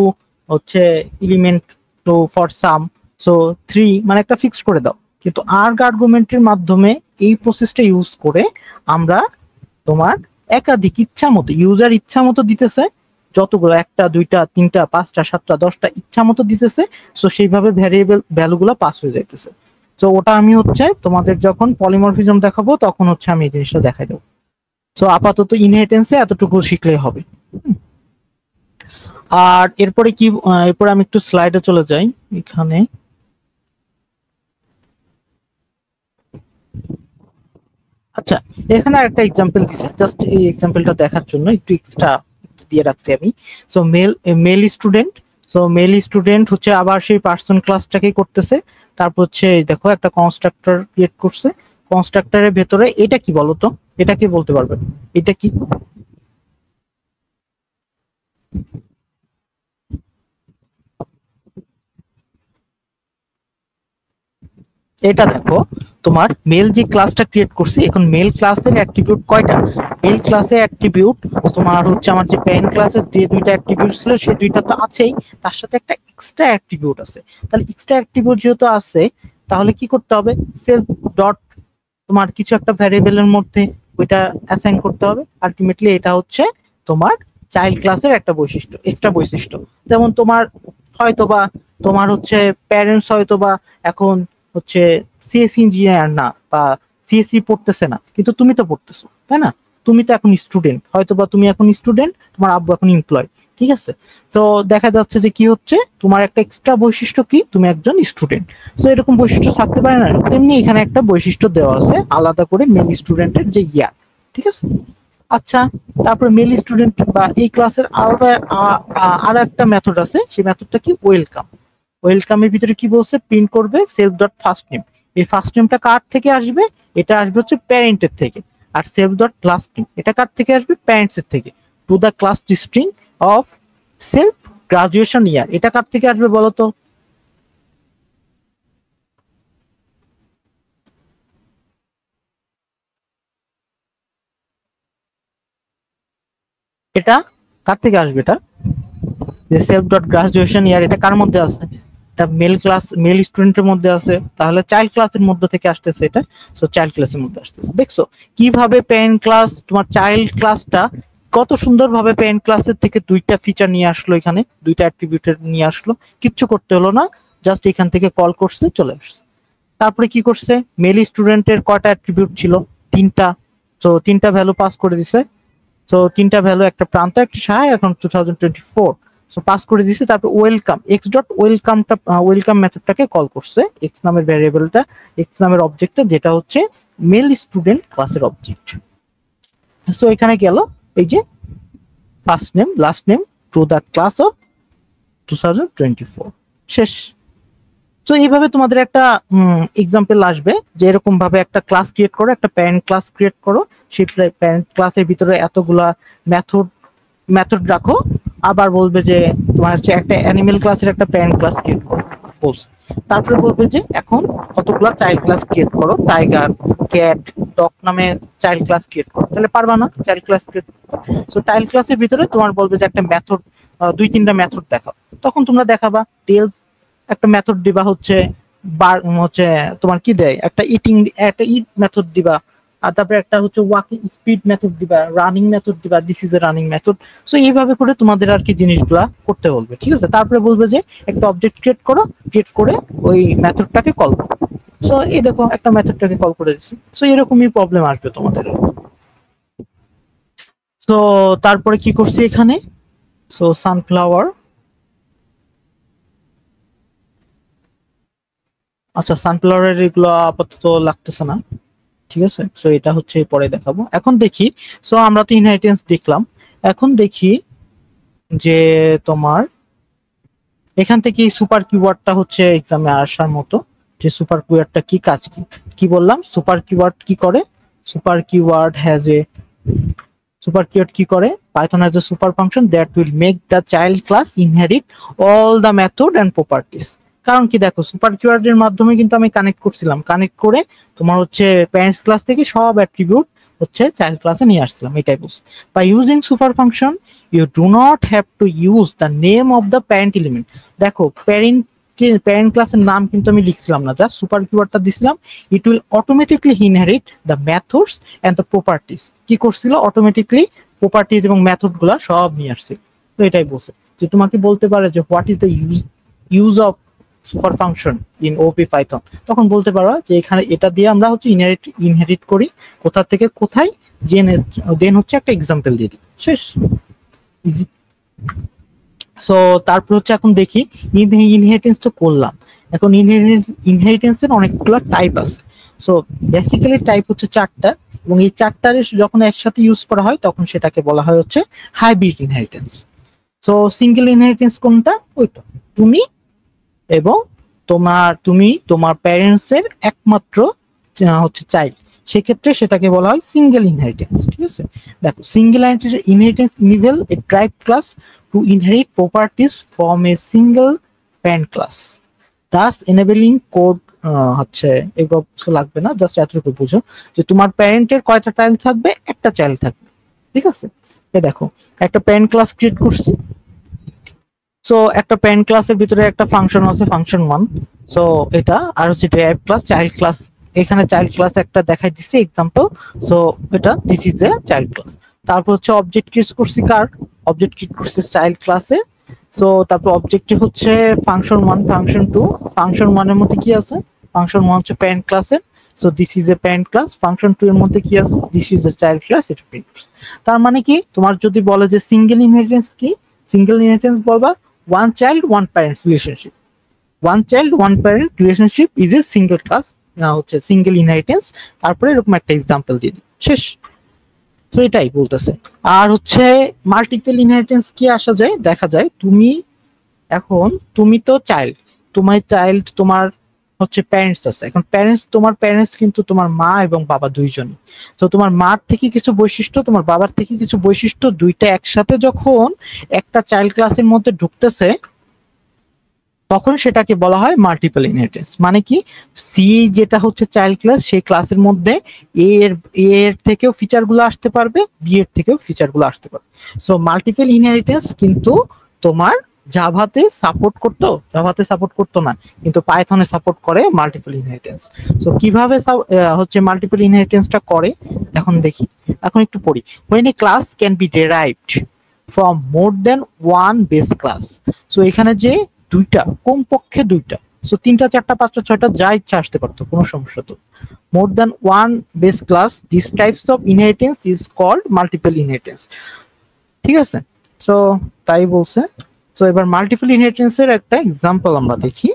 হচ্ছে element two for sum, so 3 মানে একটা ফিক্স করে দাও। কিন্তু আর্গুমেন্টের মাধ্যমে এই প্রসেসটা ইউজ করে আমরা তোমার একাধিক ইচ্ছা মতো, ইউজার ইচ্ছা মতো দিতেছে যতগুলো, একটা দুইটা তিনটা পাঁচটা সাতটা দশটা ইচ্ছা মতো দিতেছে। সো সেইভাবে ভ্যারিয়েবল ভ্যালুগুলো পাস হয়ে যাইতেছে। তো ওটা আমি হচ্ছে তোমাদের যখন পলিমরফিজম দেখাবো তখন হচ্ছে আমি এই জিনিসটা দেখাই দেবো। সো আপাতত ইনহেরিটেন্সে এতটুকু শিখলেই হবে। আর এরপরে কি, এরপরে আমি একটু স্লাইডে চলে যাই। এখানে আচ্ছা, এখানে একটা এক্সাম্পল দিছে, জাস্ট এই এক্সাম্পলটা দেখার জন্য একটু এক্সট্রা দিয়ে রাখছি আমি। সো মেল স্টুডেন্ট হচ্ছে আবার সেই পার্সন ক্লাসটাকে করতেছে। তারপর হচ্ছে দেখো একটা কনস্ট্রাক্টর ক্রিয়েট করছে, কনস্ট্রাক্টরের ভেতরে এটা কি বলতো, এটা কি বলতে পারবে, এটা কি? এটা দেখো, তোমার মেল যে ক্লাসটা ক্রিয়েট করছি, এখন মেল ক্লাসের অ্যাট্রিবিউট কয়টা, মেল ক্লাসে অ্যাট্রিবিউট তোমার হচ্ছে আমার যে প্যারেন্ট ক্লাসের যে দুইটা অ্যাট্রিবিউট ছিল সেই দুইটা তো আছেই, তার সাথে একটা এক্সট্রা অ্যাট্রিবিউট আছে। তাহলে এক্সট্রা অ্যাট্রিবিউট যেহেতু আছে, তাহলে কি করতে হবে, সেলফ ডট তোমার কিছু একটা ভ্যারিয়েবলের মধ্যে ওইটা অ্যাসাইন করতে হবে। আলটিমেটলি এটা হচ্ছে তোমার চাইল্ড ক্লাসের একটা বৈশিষ্ট্য, এক্সট্রা বৈশিষ্ট্য। যেমন তোমার হয়তোবা তোমার হচ্ছে প্যারেন্টস হয়তোবা এখন হচ্ছে সিএসসি ইঞ্জিনিয়ার না, বা সিএসসি পড়তেছে না, কিন্তু তুমি তো পড়তেছো, তাই না? তুমি তো এখন স্টুডেন্ট, হয়তোবা তুমি এখন স্টুডেন্ট, তোমার আব্বু এখন এমপ্লয়, ঠিক আছে। তো দেখা যাচ্ছে যে কি হচ্ছে, তোমার একটা এক্সট্রা বৈশিষ্ট্য কি, তুমি একজন স্টুডেন্ট। তো এরকম বৈশিষ্ট্য থাকতে পারে না, তেমনি এখানে একটা বৈশিষ্ট্য দেওয়া আছে আলাদা করে মেল স্টুডেন্টের যে ইয়ার, ঠিক আছে। আচ্ছা, তারপরে মেল স্টুডেন্ট বা এই ক্লাসের আলাদা আর একটা মেথড আছে, সেই মেথডটা কি ওয়েলকাম। ওয়েলকামের ভিতরে কি বলছে, প্রিন্ট করবে সেলফ ডট ফার্স্ট নেম। এই ফার্স্ট নেমটা কার থেকে আসবে, এটা আসবে হচ্ছে প্যারেন্টের থেকে। আর সেলফ ডট লাস্ট নেম এটা কার থেকে আসবে, প্যারেন্টস এর থেকে। To the class string of self graduation year এটা কার থেকে আসবে বলতো? এটা কার থেকে আসবে, এটা যে সেলফ ডট গ্রাজুয়েশন ইয়ার এটা কার মধ্যে আছে, এটা মেল ক্লাস মেল স্টুডেন্টের মধ্যে আছে, তাহলে চাইল্ড ক্লাসের মধ্যে থেকে আসতেছে এটা। সো চাইল্ড ক্লাসের মধ্যে আসতেছে। দেখছো কিভাবে প্যারেন্ট ক্লাস তোমার চাইল্ড ক্লাসটা কত সুন্দরভাবে প্যারেন্ট ক্লাসের থেকে দুইটা ফিচার নিয়ে আসলো, এখানে দুইটা অ্যাট্রিবিউটের নিয়ে আসলো, কিচ্ছু করতে হলো না, জাস্ট এখান থেকে কল করছে চলে আসছে। তারপরে কি করছে, মেল স্টুডেন্টের কয়টা অ্যাট্রিবিউট ছিল, তিনটা। তো তিনটা ভ্যালু পাস করে দিছে। তো তিনটা ভ্যালু, একটা প্রান্ত একটা সাহায্য, এখন 2024 সো পাস করে দিছে। তারপর ওয়েলকাম এক্স ডট ওয়েলকামটা ওয়েলকাম মেথডটাকে কল করছে, এক্স নামের ভ্যারিয়েবলটা, এক্স নামের অবজেক্টটা, যেটা হচ্ছে মেল স্টুডেন্ট ক্লাসের অবজেক্ট। সো এখানে গেল এই যে first name last name to the class of 2024 শেষ। তো এইভাবে তোমাদের একটা এক্সাম্পল আসবে যে এরকম ভাবে একটা ক্লাস ক্রিয়েট করো, একটা প্যারেন্ট ক্লাস ক্রিয়েট করো, সেই প্যারেন্ট ক্লাসের ভিতরে এতগুলা মেথড মেথড রাখো। আবার বলবে যে তোমার হচ্ছে একটা অ্যানিমেল ক্লাসের একটা প্যারেন্ট ক্লাস ক্রিয়েট করো বলছে। তারপরে বলবে যে এখন কতগুলা চাইল্ড ক্লাস ক্রিয়েট করো, টাইগার ক্যাট ডগ নামে চাইল্ড ক্লাস ক্রিয়েট করো। তাহলে পারবা না child class create. So child ক্লাসের ভিতরে তোমার বলবে যে একটা মেথড, দুই তিনটা মেথড দেখাও, তখন তোমরা দেখাবা টেল একটা মেথড দিবা, হচ্ছে হচ্ছে তোমার কি দেয়, একটা ইটিং একটা ইট মেথড দিবা, আর তারপরে একটা হচ্ছে ওয়াকিং স্পিড মেথড দিবা, রানিং মেথড দিবা, this is a running method. So এইভাবে করে তোমাদের আর কি জিনিসগুলা করতে বলবে, ঠিক আছে। তারপরে বলবে যে একটা অবজেক্ট ক্রিয়েট করো, ক্রিয়েট করে ওই মেথডটাকে কল করো। সো এই দেখো একটা মেথডটাকে কল করে দিচ্ছি। সো এরকমই প্রবলেম আসবে তোমাদের। সো তারপরে কি করছি এখানে, সো সানফ্লাওয়ার, আচ্ছা সানফ্লাওয়ারের এগুলো আপাতত লাগতেছে না, ঠিক আছে। সো এটা হচ্ছে পরে দেখাবো। এখন দেখি, সো আমরা তো ইনহেরিটেন্স দেখলাম, এখন দেখি যে তোমার এখান থেকে সুপার কিওয়ার্ডটা হচ্ছে এক্সামে আসার মতো, যে সুপার কিওয়ার্ডটা কি কাজ, কি কি বললাম, সুপার কিওয়ার্ড কি করে, super keyword has a super keyword কি করে, Python has a super function that will make the child class inherit all the method and properties. কারণ কি দেখো, সুপার কিওয়ার্ডের মাধ্যমে কিন্তু আমি কানেক্ট করছিলাম, কানেক্ট করে তোমার হচ্ছে প্যারেন্টস ক্লাস থেকে সব অ্যাট্রিবিউট হচ্ছে চাইল্ড ক্লাসে নিয়ে আসছিলাম, এটাই বলছি। By using super function you do not have to use the name of the parent element. দেখো প্যারেন্ট ক্লাসের নাম কিন্তু আমি লিখছিলাম না, জাস্ট সুপার কিওয়ার্ডটা দিছিলাম। It will automatically inherit the methods and the properties. কি করছিল, অটোমেটিকলি প্রপার্টিজ এবং মেথড গুলা সব নিয়ে আসছিল। তো এটাই বলছে যে তোমাকে বলতে পারে যে what is the use of super function in OP Python, তখন বলতে পারো যে এখানে এটা দিয়ে আমরা হচ্ছে ইনহেরিট করি কোথা থেকে কোথায়, দেন হচ্ছে একটা এক্সাম্পল দিয়ে দিই, শেষ, ইজি। সো তারপর হচ্ছে এখন দেখি ইনহেরিটেন্স তো করলাম, এখন ইনহেরিটেন্সের অনেকগুলো টাইপ আছে। সো বেসিক্যালি টাইপ হচ্ছে চারটা, এবং এই চারটার যখন একসাথে ইউজ করা হয় তখন সেটাকে বলা হয় হচ্ছে hybrid inheritance. So single inheritance কোনটা, ওইটা তুমি এবং তোমার প্যারেন্টস এর একমাত্র হচ্ছে চাইল্ড, সেক্ষেত্রে সেটাকে বলা হয় সিঙ্গেল ইনহেরিটেন্স, ঠিক আছে। দেখো single inheritance enable a tribe class to inherit properties from a single parent class, thus enabling code হচ্ছে এগুলো লাগবে না, জাস্ট এতটুকু বুঝো যে তোমার প্যারেন্টের কয়টা চাইল্ড থাকবে, একটা চাইল্ড থাকবে, ঠিক আছে। দেখো একটা প্যারেন্ট ক্লাস ক্রিয়েট করছি। সো একটা প্যারেন্ট ক্লাসের ভিতরে একটা ফাংশন আছে ফাংশন 1। সো এটা আর হচ্ছে ডেরাইভ ক্লাস, চাইল্ড ক্লাস, এখানে চাইল্ড ক্লাস একটা দেখাই দিছি এক্সাম্পল। সো এটা this is a child class. তারপর হচ্ছে অবজেক্ট ক্রিয়েট করছি, কার অবজেক্ট ক্রিয়েট করছি, চাইল্ড ক্লাসের। সো তারপর অবজেক্টে হচ্ছে ফাংশন 1 ফাংশন 2। ফাংশন 1 এর মধ্যে কি আছে, ফাংশন 1 হচ্ছে প্যারেন্ট ক্লাসের, so this is a parent class. Function 2 এর মধ্যে কি আছে, this is a child class, এটা প্রিন্ট করছে। তার মানে কি, তোমার যদি বলে যে সিঙ্গেল ইনহেরিটেন্স কি, সিঙ্গেল ইনহেরিটেন্স বলবা one child one parent relationship, one child one parent relationship is a single class, না হচ্ছে সিঙ্গেল ইনহেরিটেন্স। তারপরে এরকম একটা এক্সাম্পল দিয়ে দিই, শেষ। তো এটাই বলতেছে। আর হচ্ছে মাল্টিপল ইনহেরিটেন্স কি আসা যায়, দেখা যায় তুমি তো চাইল্ড, তোমার হচ্ছে প্যারেন্টস আছে। এখন তোমার প্যারেন্টস কিন্তু তোমার মা এবং বাবা দুইজনই। তো তোমার মার থেকে কিছু বৈশিষ্ট্য, তোমার বাবার থেকে কিছু বৈশিষ্ট্য, দুইটা একসাথে যখন একটা চাইল্ড ক্লাসের মধ্যে ঢুকতেছে, তখন সেটাকে বলা হয় মাল্টিপল ইনহেরিটেন্স। মানে কি, সি যেটা হচ্ছে চাইল্ড ক্লাস, সেই ক্লাসের মধ্যে এর থেকেও ফিচার গুলো আসতে পারবে, বি এর থেকেও ফিচার গুলো আসতে পারবে। সো মাল্টিপল ইনহেরিটেন্স কিন্তু তোমার জাভাতে সাপোর্ট করতো না, কিন্তু পাইথনে সাপোর্ট করে মাল্টিপল ইনহেরিটেন্স। সো কিভাবে হচ্ছে মাল্টিপল ইনহেরিটেন্সটা করে এখন দেখি, এখন একটু পড়ি। when a class can be derived from more than one base class, so এখানে যে দুইটা, কমপক্ষে দুইটা, সো তিনটা, চারটা, পাঁচটা, ছয়টা, যা ইচ্ছা আসতে পারতো, কোনো সমস্যা তো। More than one base class, this types of inheritance is called multiple inheritance. ঠিক আছে, সো তাই বলছে। সো এবার মাল্টিপল ইনহেরিটেন্স এর একটা এক্সাম্পল আমরা দেখি।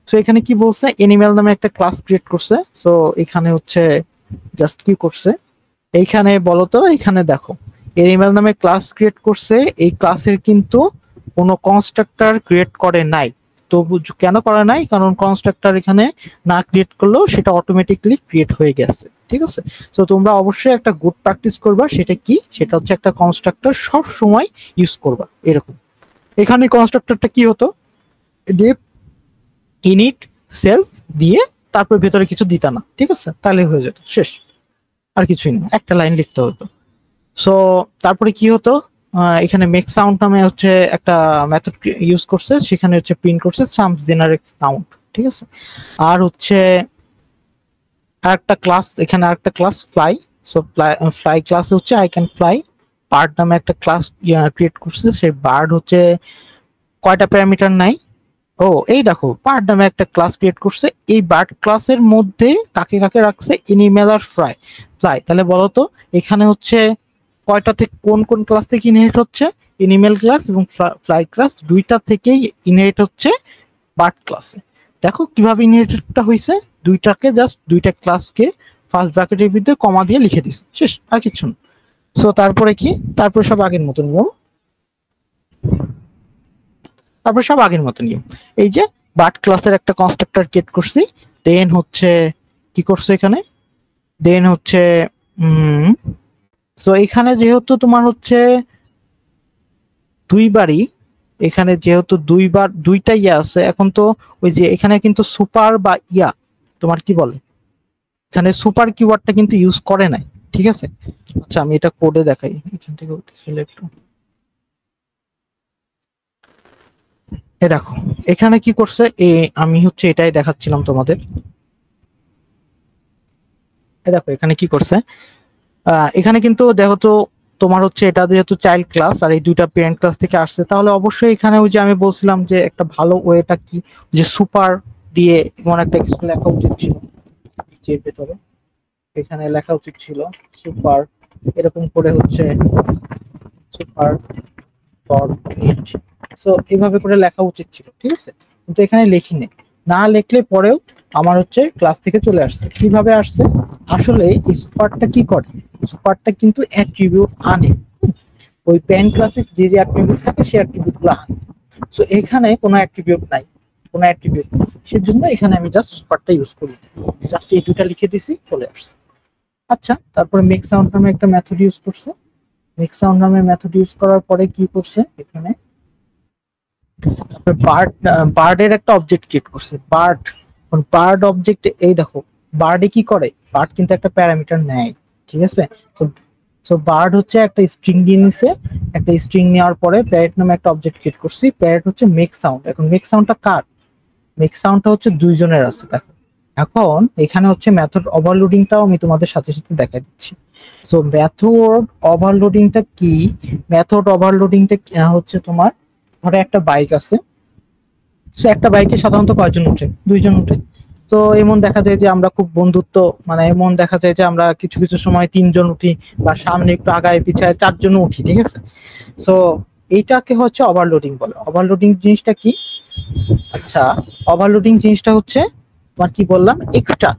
সো এখানে কি বলছে, এনিম্যাল নামে একটা ক্লাস ক্রিয়েট করছে। সো এখানে হচ্ছে জাস্ট কি করছে, এইখানে বলতো, এখানে দেখো এনিম্যাল নামে ক্লাস ক্রিয়েট করছে। এই ক্লাসের কিন্তু কোনো কনস্ট্রাক্টর ক্রিয়েট করে নাই। তো কেন করে নাই, কারণ কনস্ট্রাক্টর এখানে না ক্রিয়েট করলেও সেটা অটোমেটিকলি ক্রিয়েট হয়ে গেছে। ঠিক আছে, তো তোমরা অবশ্যই একটা গুড প্র্যাকটিস করবা, সেটা কি, সেটা হচ্ছে একটা কনস্ট্রাক্টর সব সময় ইউজ করবা এরকম। এখানে কনস্ট্রাক্টরটা কি হতো, ডিপ ইনিট সেলফ দিয়ে তারপর ভেতরে কিছু দিতা না, ঠিক আছে, তাহলে হয়ে যেত, শেষ, আর কিছুই না, একটা লাইন লিখতে হতো। সো তারপরে কি হতো, এখানে মেক সাউন্ড নামে হচ্ছে একটা মেথড ইউজ করছে, সেখানে হচ্ছে প্রিন্ট করছে সাম জেনারিক সাউন্ড। ঠিক আছে, আর হচ্ছে আরেকটা ক্লাস, এখানে আরেকটা ক্লাস ফ্লাই। সো ফ্লাই ক্লাসে হচ্ছে আই ক্যান ফ্লাই। বার্ড নামে একটা ক্লাস ক্রিয়েট করছে, সেই বার্ড হচ্ছে কয়টা প্যারামিটার নাই, ও এই দেখো, বার্ড নামে একটা ক্লাস ক্রিয়েট করছে। এই বার্ড ক্লাসের মধ্যে কাকে কাকে রাখছে, এনিমেল আর ফ্লাই। তাহলে বলো তো এখানে হচ্ছে কয়টা থেকে কোন কোন ক্লাস থেকে ইনহেরিট হচ্ছে, এনিমেল ক্লাস এবং ফ্লাই ক্লাস, দুইটা থেকেই ইনহেরিট হচ্ছে বার্ড ক্লাসে। দেখো কিভাবে ইনহেরিটটা হয়েছে, দুইটা ক্লাসকে ফার্স্ট ব্র্যাকেটের ভিতরে কমা দিয়ে লিখে দিছে, শেষ, আর কিছু না। সো তারপরে কি, তারপরে সব আগের মতো নিয়ম, এই যে বার্ড ক্লাসের একটা কনস্ট্রাক্টর ক্রিয়েট করছি, দেন হচ্ছে কি করছে এখানে, দেন হচ্ছে সো এখানে যেহেতু তোমার হচ্ছে দুইবারই, এখানে যেহেতু দুইটা ইয়া আছে, এখন তো ওই যে এখানে কিন্তু সুপার বা ইয়া তোমার কি বলে, এখানে সুপার কিওয়ার্ডটা কিন্তু ইউজ করে নাই। ঠিক আছে, আচ্ছা আমি এটা কোডে দেখাই, এখান থেকে দেখলে একটু, এ দেখো এখানে কি করছে, আমি হচ্ছে এটাই দেখাচ্ছিলাম তোমাদের। এ দেখো এখানে কি করছে, এখানে কিন্তু দেখো তো তোমার হচ্ছে এটা যেহেতু চাইল্ড ক্লাস আর এই দুইটা প্যারেন্ট ক্লাস থেকে আসছে, তাহলে অবশ্যই এখানে ওই যে আমি বলছিলাম যে একটা ভালো ওয়েটা কি, যে সুপার দিয়ে এমন একটা কিছু লেখা উচিত ছিল, যে ভেতরে এখানে লেখা উচিত ছিল সুপার, এরকম করে হচ্ছে সুপার ফর ইট। সো এইভাবে করে লেখা উচিত ছিল, ঠিক আছে, কিন্তু এখানে লিখিনি, না লিখলে পরেও আমার হচ্ছে ক্লাস থেকে চলে আসছে। কিভাবে আসছে, আসলে এই সুপারটা কি করে, সুপারটা কিন্তু অ্যাট্রিবিউট আনে, ওই প্যারেন্ট ক্লাসে যে যে অ্যাট্রিবিউট থাকে সেই অ্যাট্রিবিউট গুলো আনে। সো এখানে কোনো অ্যাট্রিবিউট নাই, সেজন্য এখানে আমি জাস্ট সুপারটা ইউজ করি, জাস্ট এই দুটা লিখে দিছি, চলে আসছে। আচ্ছা, তারপরে মেক সাউন্ড নামে একটা মেথড ইউজ করছে। মেক সাউন্ড নামে মেথড ইউজ করার পরে কি করছে, এখানে বার্ডের একটা অবজেক্ট ক্রিয়েট করছে। বার্ড অবজেক্ট, এই দেখো বার্ডে কি করে, বার্ড কিন্তু একটা প্যারামিটার নেয়। ঠিক আছে, সো বার্ড হচ্ছে একটা স্ট্রিং দিয়ে নিছে, একটা স্ট্রিং নেওয়ার পরে প্যারেট নামে একটা অবজেক্ট ক্রিয়েট করছি। প্যারেট হচ্ছে মেক সাউন্ড। এখন মেক সাউন্ডটা কার, মেক সাউন্ডটা হচ্ছে দুইজনের আছে। দেখো এখন এখানে হচ্ছে মেথড ওভারলোডিংটাও আমি তোমাদের সাথে সাথে দেখাই দিচ্ছি। সো মেথড ওভারলোডিংটা কি, মেথড ওভারলোডিংটা হচ্ছে তোমার, ধরো একটা বাইক আছে, সো একটা বাইকে সাধারণত কয়জন উঠে, দুইজন উঠে। তো এমন দেখা যায় যে আমরা খুব বন্ধুত্ব, মানে এমন দেখা যায় যে আমরা কিছু কিছু সময় তিনজন উঠি, বা সামনে একটু আগায় পিছায় চারজন উঠি। ঠিক আছে, সো এইটাকে হচ্ছে ওভারলোডিং বলে। ওভারলোডিং জিনিসটা কি, আচ্ছা ওভারলোডিং জিনিসটা হচ্ছে তোমার কি বললাম, এক্সট্রা,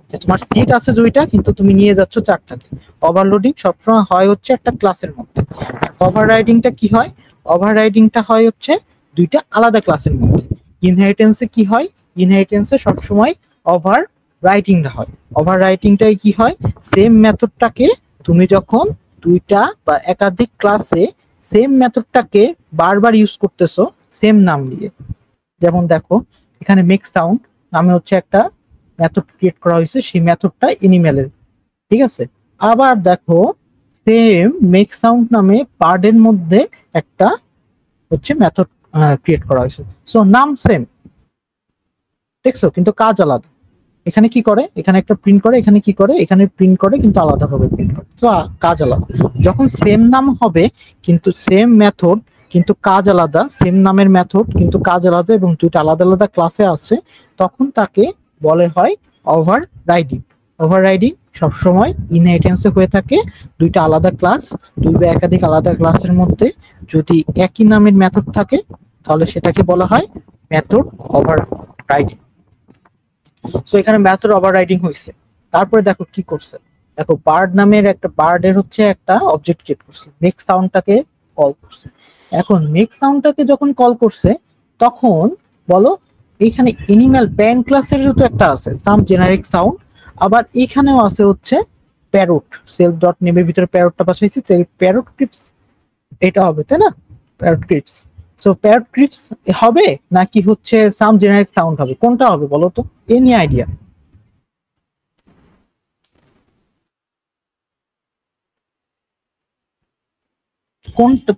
যে তোমার সিট আছে দুইটা কিন্তু তুমি নিয়ে যাচ্ছ চারটাকে, ওভারলোডিং সবসময় হয় হচ্ছে একটা ক্লাসের মধ্যে। ওভাররাইডিংটা কি হয়? ওভাররাইডিংটা হয় হচ্ছে দুইটা আলাদা ক্লাসের মধ্যে। ইনহেরিটেন্সে কি হয়? ইনহেরিটেন্সে সবসময় ওভার রাইটিংটা হয়। ওভার রাইটিংটাই কি হয়? সেম মেথডটাকে তুমি যখন দুইটা বা একাধিক ক্লাসে সেম মেথডটাকে বারবার ইউজ করতেছো সেম নাম দিয়ে। যেমন দেখো এখানে মেক সাউন্ড নামে হচ্ছে একটা মেথড ক্রিয়েট করা হয়েছে, সেই মেথডটা এনিমেলের, ঠিক আছে। আবার দেখো সেম মেক সাউন্ড নামে বার্ডের মধ্যে একটা হচ্ছে মেথড ক্রিয়েট করা হয়েছে। সো নাম সেম, দেখছো, কিন্তু কাজ আলাদা। এখানে কি করে? এখানে একটা প্রিন্ট করে, এখানে কি করে? এখানে প্রিন্ট করে, কিন্তু আলাদাভাবে প্রিন্ট করে। তো কাজ আলাদা। যখন সেম নাম হবে কিন্তু সেম মেথড কিন্তু কাজ আলাদা, সেম নামের মেথড কিন্তু কাজ আলাদা এবং দুইটা আলাদা আলাদা ক্লাসে আছে, তখন তাকে বলে হয় ওভার রাইডিং। ওভার রাইডিং সবসময় ইনহেরিটেন্সে হয়ে থাকে। দুইটা আলাদা ক্লাস, দুই বা একাধিক আলাদা ক্লাসের মধ্যে যদি একই নামের মেথড থাকে তাহলে সেটাকে বলা হয় মেথড ওভার রাইডিং। সো এখানে মেথড ওভাররাইডিং হয়েছে। তারপরে দেখো কি করছে, দেখো বার্ড নামের একটা বার্ডের হচ্ছে একটা অবজেক্ট ক্রিয়েট করছে, মেক সাউন্ডটাকে কল করছে। এখন মেক সাউন্ডটাকে যখন কল করছে তখন বলো এখানে এনিম্যাল প্যান ক্লাসেরও তো একটা আছে সাম জেনারিক সাউন্ড, আবার এখানেও আছে হচ্ছে প্যারট, সেলফ ডট নেমের ভিতরে প্যারটটা বাসাইছি, প্যারট ক্রিপস এটা হবে, তাই না? Parrot creeps. So parrot creeps হবে নাকি হচ্ছে সাম জেনারিক সাউন্ড হবে, কোনটা হবে বলো তো? Any idea?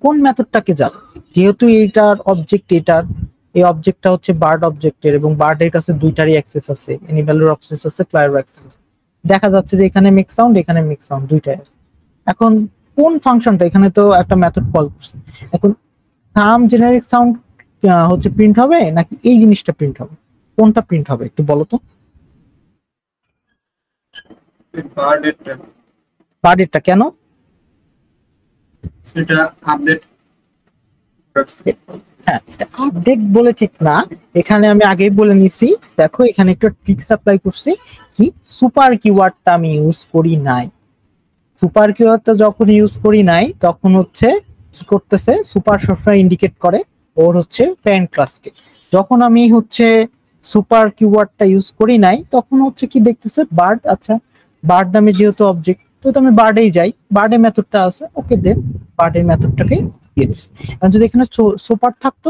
কোন মেথডটাকে যাবে? যেহেতু এইটার অবজেক্ট এটার, এই অবজেক্টটা হচ্ছে বার্ড অবজেক্টের এবং বার্ডের কাছে দুইটারই অ্যাক্সেস আছে, অ্যানিমালের অ্যাক্সেস আছে, ফ্লাইয়ের অ্যাক্সেস আছে। দেখা যাচ্ছে যে এখানে মেক সাউন্ড, এখানে মেক সাউন্ড দুইটাই আছে। এখন কোন ফাংশনটা? এখানে তো একটা মেথড কল করছে। এখন সাম জেনারিক সাউন্ড হচ্ছে প্রিন্ট হবে নাকি এই জিনিসটা প্রিন্ট হবে? কোনটা প্রিন্ট হবে একটু বলো তো? বার্ডেরটা বার্ডেরটা কেন? সেটা আপডেট করছে। হ্যাঁ, আপডেট বলে ঠিক না, এখানে আমি আগেই বলে নিছি। দেখো এখানে একটা ট্রিক্স অ্যাপ্লাই করছি, কি সুপার কিওয়ার্ডটা আমি ইউজ করি নাই। সুপার কিওয়ার্ডটা যখন ইউজ করি নাই তখন হচ্ছে কি করতেছে, সুপার সবসময় ইন্ডিকেট করে ওর হচ্ছে প্যারেন্ট ক্লাসকে। যখন আমি হচ্ছে সুপার কিওয়ার্ডটা ইউজ করি নাই তখন হচ্ছে কি দেখতেছে বার্ড, আচ্ছা বার্ড নামে যেহেতু অবজেক্ট, তো আমি বার্ডেই যাই, বার্ডের মেথডটা আছে, ওকে দেন বার্ডের মেথডটাকে দিয়ে দিচ্ছি। এখন যদি এখানে সুপার থাকতো,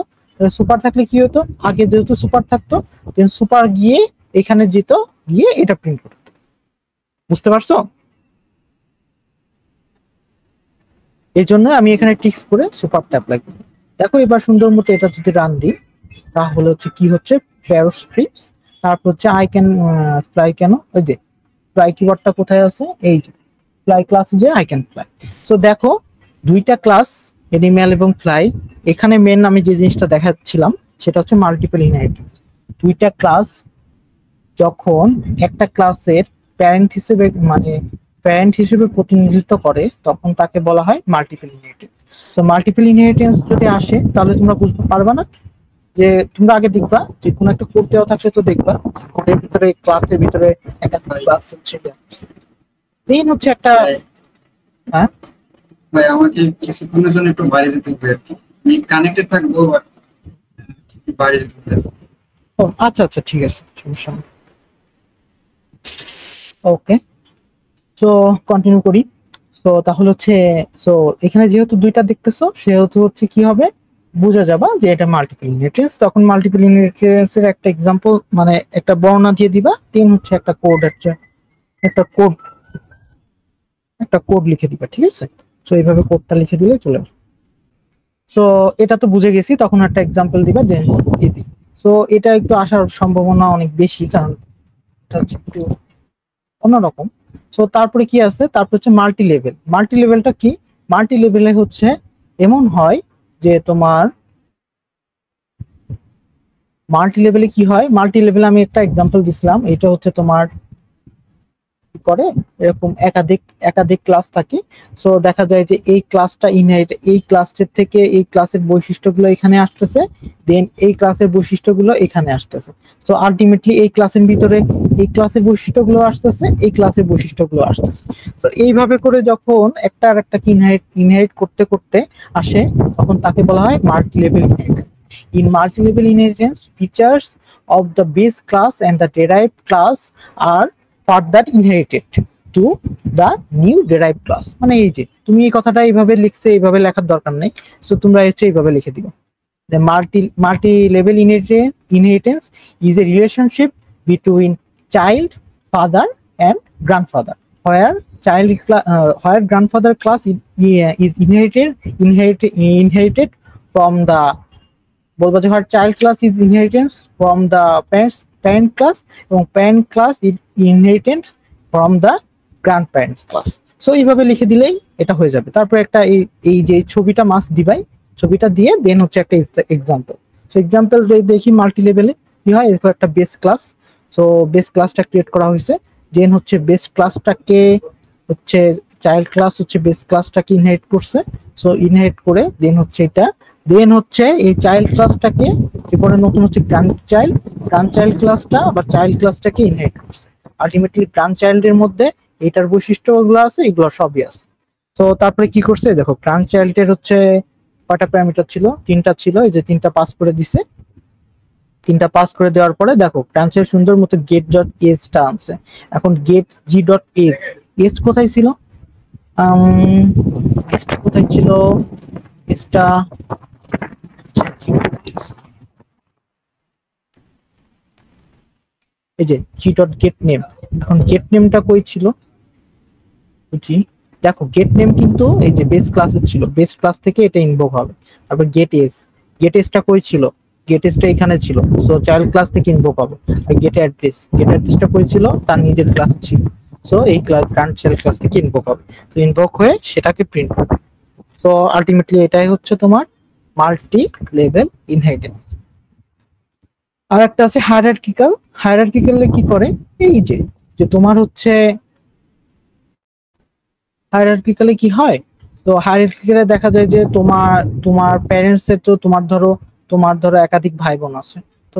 সুপার থাকলে কি হতো, আগে যেহেতু সুপার থাকতো দেন সুপার গিয়ে এখানে যেত, গিয়ে এটা প্রিন্ট করতো। বুঝতে পারছো? এই জন্য আমি এখানে টিক্স করে সুপারটা অ্যাপ্লাই করি। দেখো এবার সুন্দর মতো এটা যদি রান দিই তাহলে হচ্ছে কি হচ্ছে, প্যারট স্ট্রিপস, তারপর হচ্ছে আই ক্যান ফ্লাই, কেন ওই যে ফ্লাই কিওয়ার্ডটা কোথায় আছে, এই যে ফ্লাই ক্লাস, যে আই ক্যান ফ্লাই। সো দেখো দুইটা ক্লাস এনিম্যাল এবং ফ্লাই, এখানে মেন আমি যে জিনিসটা দেখাচ্ছিলাম সেটা হচ্ছে মাল্টিপল ইনহেরিটেন্স। দুইটা ক্লাস যখন একটা ক্লাসের প্যারেন্ট হিসেবে মানে প্যারেন্ট হিসেবে প্রতিনিধিত্ব করে তখন তাকে বলা হয় মাল্টিপল ইনহেরিটেন্স। তো মাল্টিপল ইনহেরিটেন্স যদি আসে তাহলে তোমরা বুঝতে পারবা না, যে তোমরা আগে দেখবা যে কোনো একটা কোড দেওয়া থাকলে তো দেখবা কোডের ভিতরে ক্লাসের ভিতরে একাধিক ক্লাস হচ্ছে, দেন হচ্ছে একটা হ্যাঁ ভাই আমাকে কিছুক্ষণের জন্য একটু বাইরে যেতে হবে আর কি, আমি কানেক্টেড থাকবো বাট বাইরে যেতে হবে। ও আচ্ছা আচ্ছা ঠিক আছে, সমস্যা নেই। ওকে, সো কন্টিনিউ করি। সো তাহলে হচ্ছে, সো এখানে যেহেতু দুইটা দেখতেছো সেহেতু হচ্ছে কি হবে, বোঝা যাবা যে এটা মাল্টিপল ইনহেরিটেন্স। তখন মাল্টিপল ইনহেরিটেন্স এর একটা এক্সাম্পল মানে একটা বর্ণনা দিয়ে দিবা, দেন হচ্ছে একটা কোড হচ্ছে একটা কোড লিখে দিবা, ঠিক আছে? সো এইভাবে কোডটা লিখে দিলে চলে আসবে। সো এটা তো বুঝে গেছি, তখন একটা এক্সাম্পল দিবা, দেন ইজি। সো এটা একটু আসার সম্ভাবনা অনেক বেশি, কারণ এটা হচ্ছে একটু অন্যরকম। সো তারপরে কি আছে, তারপর হচ্ছে মাল্টি লেভেল। মাল্টি লেভেলটা কি? মাল্টি লেভেলে হচ্ছে এমন হয় যে তোমার মাল্টি লেভেলে কি হয়, মাল্টি লেভেলে আমি একটা এক্সাম্পল দিছিলাম, এটা হচ্ছে তোমার করে এরকম একাধিক একাধিক ক্লাস থাকে। সো দেখা যায় যে এই ক্লাসটা ইনহেরিট, এই ক্লাসের থেকে এই ক্লাসের বৈশিষ্ট্যগুলো এখানে আসতেছে, দেন এই ক্লাসের বৈশিষ্ট্যগুলো এখানে আসতেছে। সো আলটিমেটলি এই ক্লাসের ভিতরে এই ক্লাসের বৈশিষ্ট্যগুলো আসতেছে, এই ক্লাসের বৈশিষ্ট্যগুলো আসতেছে। তো এইভাবে করে যখন একটা আর একটা ইনহেরিট করতে করতে আসে, তখন তাকে বলা হয় multi level inheritance. In multi level inheritance, features of the base class and the derived class are further inherited to the new derived class। মানে এই যে তুমি এই কথাটা এইভাবে লিখছে, এইভাবে লেখার দরকার নেই, সো তোমরা হচ্ছে এইভাবে লিখে দিবে। The multi level inheritance is a relationship between child, father and grandfather, where where grandfather class is inherited from the, বলবো যে her child class is inheritance from the parent class, এবং parent class is inheritance from the grandparents class। So এইভাবে লিখে দিলেই এটা হয়ে যাবে। তারপর একটা এই যে ছবিটা মাস্ট দিবাই, ছবিটা দিয়ে দেন হচ্ছে একটা এক্সাম্পল। সো এক্সাম্পল দেখি মাল্টি লেভেলে কি হয়। এরকম একটা বেস ক্লাস, সো বেস ক্লাসটা ক্রিয়েট করা হয়েছে, দেন হচ্ছে বেস ক্লাসটাকে হচ্ছে চাইল্ড ক্লাস হচ্ছে বেস ক্লাসটাকে ইনহেরিট করছে। সো ইনহেরিট করে দেন হচ্ছে এটা, দেন হচ্ছে এই চাইল্ড ক্লাসটাকে এরপরে নতুন হচ্ছে গ্র্যান্ড চাইল্ড ক্লাসটা আবার চাইল্ড ক্লাসটাকে ইনহেরিট করছে। আলটিমেটলি গ্র্যান্ড চাইল্ডের মধ্যে এটার বৈশিষ্ট্যগুলো আছে, এগুলো সবই আছে। তো তারপরে কি করছে দেখো, গ্র্যান্ড চাইল্ডের হচ্ছে কয়টা প্যারামিটার ছিল, তিনটা ছিল, এই যে তিনটা পাস করে দিছে। তিনটা পাস করে দেওয়ার পরে দেখো গ্র্যান্ড চাইল্ড সুন্দর মতো গেট ডট এজটা আনছে। এখন get G dot age, age কোথায় ছিল, এজটা কোথায় ছিল, এজটা এই যে জি ডট গেট নেম। এখন গেট নেমটা কই ছিল, জি দেখো গেট নেম কিন্তু এই যে বেস ক্লাসের ছিল, বেস ক্লাস থেকে এটা ইনভোক হবে। তারপর গেট এজটা কই ছিল, গেট এজটা এখানে ছিল, সো চাইল্ড ক্লাস থেকে ইনভোক হবে। আর গেট অ্যাড্রেসটা কই ছিল, তার নিজের ক্লাস ছিল, সো এই ক্লাস গ্র্যান্ড চাইল্ড ক্লাস থেকে ইনভোক হবে। তো ইনভোক হয়ে সেটাকে প্রিন্ট করবে। সো আলটিমেটলি এটাই হচ্ছে তোমার মাল্টি লেভেল ইনহেরিটেন্স। আর একটা আছে হায়ারার্কিক্যালে কি করে, এই যে তোমার হচ্ছে হায়ারার্কিক্যালে কি হয়। তো হায়ারার্কিক্যালে দেখা যায় যে তোমার প্যারেন্টস এর তো তোমার ধরো একাধিক ভাই বোন আছে। তো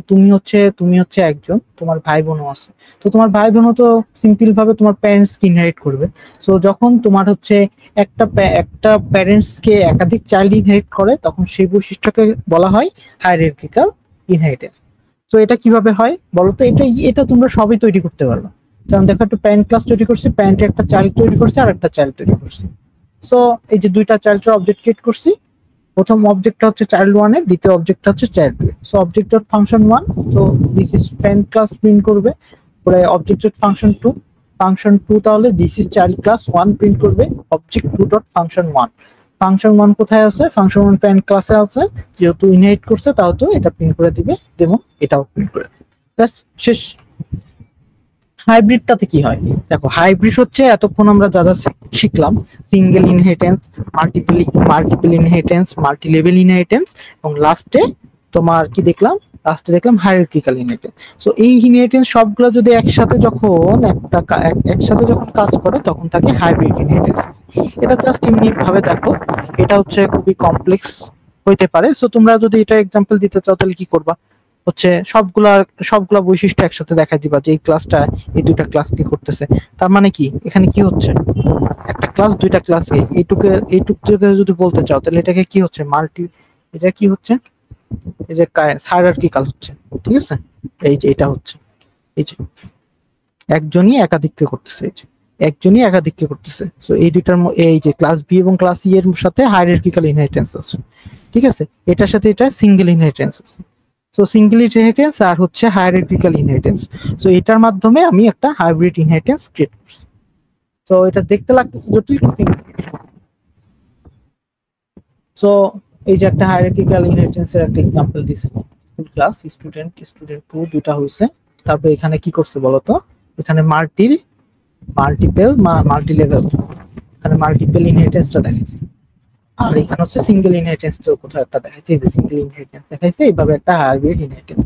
তুমি হচ্ছে একজন, তোমার ভাই বোনও আছে। তো তোমার ভাই বোনও তো সিম্পল ভাবে তোমার প্যারেন্টস কে ইনহেরিট করবে। সো যখন তোমার হচ্ছে একটা প্যারেন্টস কে একাধিক চাইল্ড ইনহেরিট করে, তখন সেই বৈশিষ্ট্যকে বলা হয় হায়ারার্কিক্যাল ইনহেরিটেন্স। তো এটা কিভাবে হয় বলতো, এটা তোমরা সবই তৈরি করতে পারবে। কারণ দেখো একটা প্যারেন্ট ক্লাস তৈরি করছি, প্যারেন্টের একটা চাইল্ড তৈরি করছি আর একটা চাইল্ড তৈরি করছি। সো এই যে দুইটা চাইল্ডের অবজেক্ট ক্রিয়েট করছি, প্রথম অবজেক্টটা হচ্ছে চাইল্ড 1 এর, দ্বিতীয় অবজেক্টটা হচ্ছে চাইল্ড 2 এর। সো অবজেক্ট ডট ফাংশন 1, তো this is parent class print করবে। পরে অবজেক্ট ডট ফাংশন 2 তাহলে this is child class 1 print করবে। অবজেক্ট 2 ডট ফাংশন 1 কোথায় আছে, ফাংশন 1 প্যারেন্ট ক্লাসে আছে, যেহেতু ইনহেরিট করছে তাহলে এটা প্রিন্ট করে দিবে, এবং এটাও প্রিন্ট করে দিবে। ব্যাস শেষ। হাইব্রিডটাতে কি হয় দেখো, হাইব্রিড হচ্ছে এতক্ষণ আমরা যা যা শিখলাম, single inheritance, multiple inheritance, multi level inheritance, এবং লাস্টে তোমার কি দেখলাম, হায়ারার্কিক্যাল ইনহেরিটেন্স। সো এই ইনহেরিটেন্স সবগুলো যদি একসাথে যখন কাজ করে, তখন থাকে হাইব্রিড ইনহেরিটেন্স। এটা জাস্ট এমনি ভাবে দেখো, এটা হচ্ছে খুবই কমপ্লেক্স হইতে পারে। সো তোমরা যদি এটা এক্সাম্পল দিতে চাও তাহলে কি করবা, হচ্ছে সবগুলা বৈশিষ্ট্য একসাথে দেখা দিবা যে এই ক্লাসটা এই দুইটা ক্লাস কি করতেছে। তার মানে কি এখানে কি হচ্ছে, একটা ক্লাস দুইটা ক্লাসকে এইটুকু যদি বলতে চাও, তাহলে এটাকে কি হচ্ছে, এটা কি হচ্ছে, এই যে হায়ারার্কিক্যাল হচ্ছে। ঠিক আছে, এই যে এটা হচ্ছে, এই যে একজনই একাধিককে করতেছে, এই যে একজনই একাধিককে করতেছে। সো এই দুইটার এই যে ক্লাস বি এবং ক্লাস ই এর সাথে হায়ারার্কিক্যাল ইনহেরিটেন্স আছে। ঠিক আছে, এটার সাথে এটা সিঙ্গেল ইনহেরিটেন্স আছে। সো সিঙ্গেল ইনহেরিটেন্স আর হচ্ছে হায়ারার্কিক্যাল ইনহেরিটেন্স। সো এটার মাধ্যমে আমি একটা হাইব্রিড ইনহেরিটেন্স ক্রিয়েট করছি। সো এটা দেখতে লাগতেছে জটিল। সো এই যে একটা হায়ারার্কিক্যাল ইনহেরিটেন্সের একটা এক্সাম্পল দিয়েছে, স্কুল ক্লাস স্টুডেন্ট 2 দুইটা হয়েছে। তারপর এখানে কি করছে বলতো, এখানে মাল্টি লেভেল, এখানে মাল্টিপল ইনহেরিটেন্সটা দেখাইছে, আর এখানে হচ্ছে সিঙ্গেল ইনহেরিটেন্স তো কোথাও একটা দেখাইছে, এই যে সিঙ্গেল ইনহেরিটেন্স দেখাইছে। এইভাবে একটা হাইব্রিড ইনহেরিটেন্স।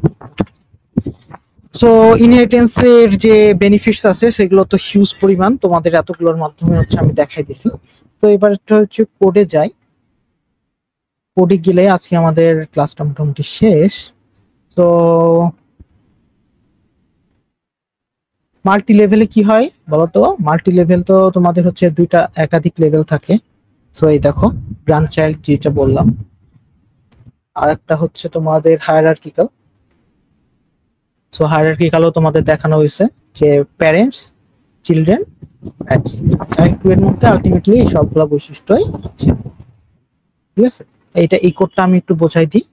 সো ইনহেরিটেন্সের যে বেনিফিটস আছে সেগুলো তো হিউজ পরিমাণ, তোমাদের এতগুলোর মাধ্যমে হচ্ছে আমি দেখাই দিছি। তো এবার হচ্ছে কোডে যাই, কোডে গেলে আজকে আমাদের ক্লাসটা মোটামুটি শেষ। তো মাল্টি লেভেলে কি হয় বলো তো? মাল্টি লেভেল তো তোমাদের হচ্ছে দুইটা একাধিক লেভেল থাকে। সো এই দেখো গ্র্যান্ড চাইল্ড যেটা বললাম, আর একটা হচ্ছে তোমাদের হায়ারার্কিক্যাল। সো হায়ারার্কিক্যালও তোমাদের দেখানো হয়েছে যে প্যারেন্টস, চিলড্রেন, চাইল্ড এর মধ্যে আলটিমেটলি এই সবগুলো বৈশিষ্ট্যই আছে। ঠিক আছে, এইটা এই কোডটা আমি একটু বোঝাই দিই।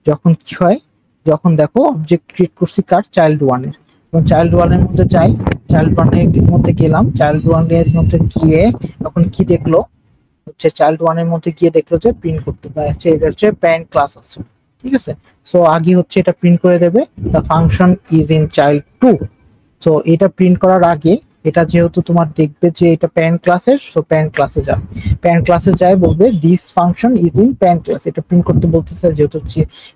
যখন কি হয়, যখন দেখো অবজেক্ট ক্রিয়েট করছি কার, চাইল্ড ওয়ানের, এবং চাইল্ড ওয়ানের মধ্যে যাই, চাইল্ড ওয়ানের মধ্যে গেলাম, চাইল্ড ওয়ানের মধ্যে গিয়ে তখন কি দেখলো হচ্ছে চাইল্ড ওয়ানের মধ্যে গিয়ে দেখলো যে প্রিন্ট করতে পারছে, এটা হচ্ছে প্যারেন্ট ক্লাস আছে। ঠিক আছে, সো আগে হচ্ছে এটা প্রিন্ট করে দেবে the function is in child 2। So এটা প্রিন্ট করার আগে এটা যেহেতু তোমার দেখবে যে এটা প্যারেন্ট ক্লাসের, সো প্যারেন্ট ক্লাসে যাবে, প্যারেন্ট ক্লাসে যায় বলবে this function is in parent class. এটা প্রিন্ট করতে বলতেছে যেহেতু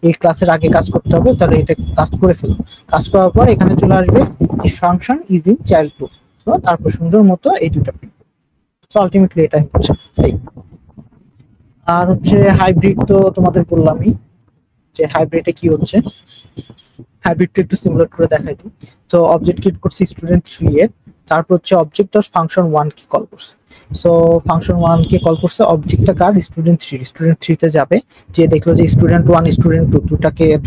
এই ক্লাসের আগে কাজ করতে হবে, তাহলে এটা কাজ করে ফেলো। কাজ করার পর এখানে চলে আসবে this function is in child 2। তো তারপর সুন্দর মতো এই দুটো প্রিন্ট। সো আলটিমেটলি এটা হচ্ছে তাই। আর হচ্ছে হাইব্রিড তো তোমাদের বললামই যে হাইব্রিডে কি হচ্ছে, হাইব্রিডটা একটু সিমুলেট করে দেখাই দিই। তো অবজেক্ট ক্রিয়েট করছি স্টুডেন্ট 3 এর, তারপর হচ্ছে অবজেক্ট ডট ফাংশন 1 কে কল করছে। সো ফাংশন 1 কে কল করছে, অবজেক্টটা কার, স্টুডেন্ট 3। স্টুডেন্ট 3 তে যাবে, যে দেখলো যে স্টুডেন্ট 1 স্টুডেন্ট 2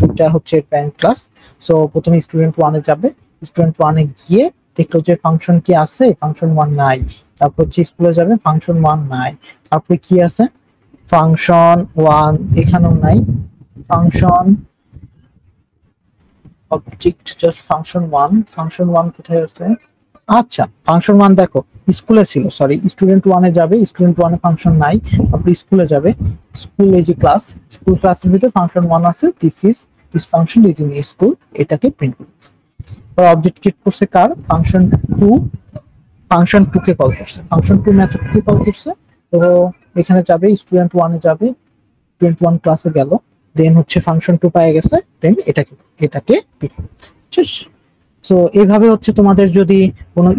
দুটা হচ্ছে প্যারেন্ট ক্লাস। সো প্রথমে স্টুডেন্ট 1 এ যাবে, স্টুডেন্ট 1 এ গিয়ে দেখলো যে ফাংশন কি আছে, ফাংশন 1 নাই। তারপর হচ্ছে স্কুলে যাবে, ফাংশন 1 নাই। তারপরে কি আছে, ফাংশন 1 এখানেও নাই, function object just function 1, function 1 কোথায় আছে? আচ্ছা ফাংশন 1 দেখো স্কুলে ছিল, সরি স্টুডেন্ট 1 এ যাবে, স্টুডেন্ট 1 এ ফাংশন নাই, তারপর স্কুলে যাবে, স্কুল এই যে ক্লাস, স্কুল ক্লাসের ভিতরে ফাংশন 1 আছে, this function is in school, এটাকে প্রিন্ট করবে। আর অবজেক্ট ক্রিয়েট করছে কার, ফাংশন 2, ফাংশন 2 কে কল করছে, ফাংশন 2 মেথডকে কল করছে। তো এখানে যাবে, স্টুডেন্ট 1 এ যাবে, স্টুডেন্ট 1 ক্লাসে গেল, দেন হচ্ছে ফাংশন 2 পেয়ে গেছে, দেন এটাকে শেষ। সো এইভাবে হচ্ছে তোমাদের যদি কোনো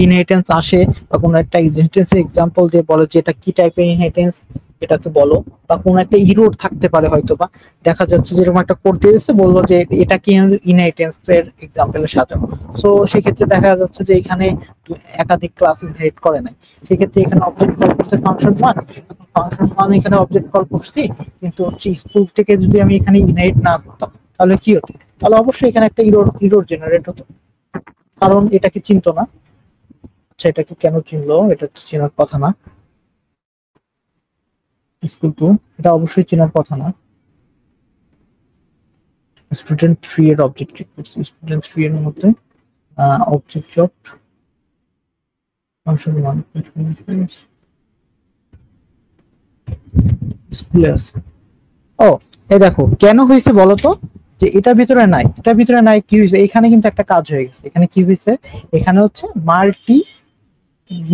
ইনহেরিটেন্স আসে বা কোনো একটা ইনহেরিটেন্সের এক্সাম্পল দিয়ে বলো যে এটা কি টাইপের ইনহেরিটেন্স এটাকে বলো, বা কোনো একটা ইরোর থাকতে পারে হয়তো, বা দেখা যাচ্ছে যেরকম একটা কোড দিয়েছে বললো যে এটা কি ইনহেরিটেন্স এর এক্সাম্পলে সাজাও। সো সেক্ষেত্রে দেখা যাচ্ছে যে এখানে একাধিক ক্লাস ইনহেরিট করে নাই, সেক্ষেত্রে এখানে অবজেক্ট কল করছে ফাংশন 1, ফাংশন 1 এখানে অবজেক্ট কল করছি, কিন্তু হচ্ছে স্কুল থেকে যদি আমি এখানে ইনহেরিট না করতাম তাহলে কি হতো, তাহলে অবশ্যই এখানে একটা ইরোর জেনারেট হতো, কারণ এটাকে চিনতো না। আচ্ছা এটাকে কেন চিনলো, এটা চেনার কথা না, স্কুল 2 এটা অবশ্যই চেনার কথা না। স্টুডেন্ট 3 এর অবজেক্ট স্টুডেন্ট 3 এর মধ্যে অবজেক্ট ডট ফাংশন 1 স্কুলে আছে। ও এই দেখো কেন হয়েছে বলো তো, যে এটার ভিতরে নাই, এটার ভিতরে নাই কি হয়েছে, এখানে কিন্তু একটা কাজ হয়ে গেছে। এখানে কি হয়েছে, এখানে হচ্ছে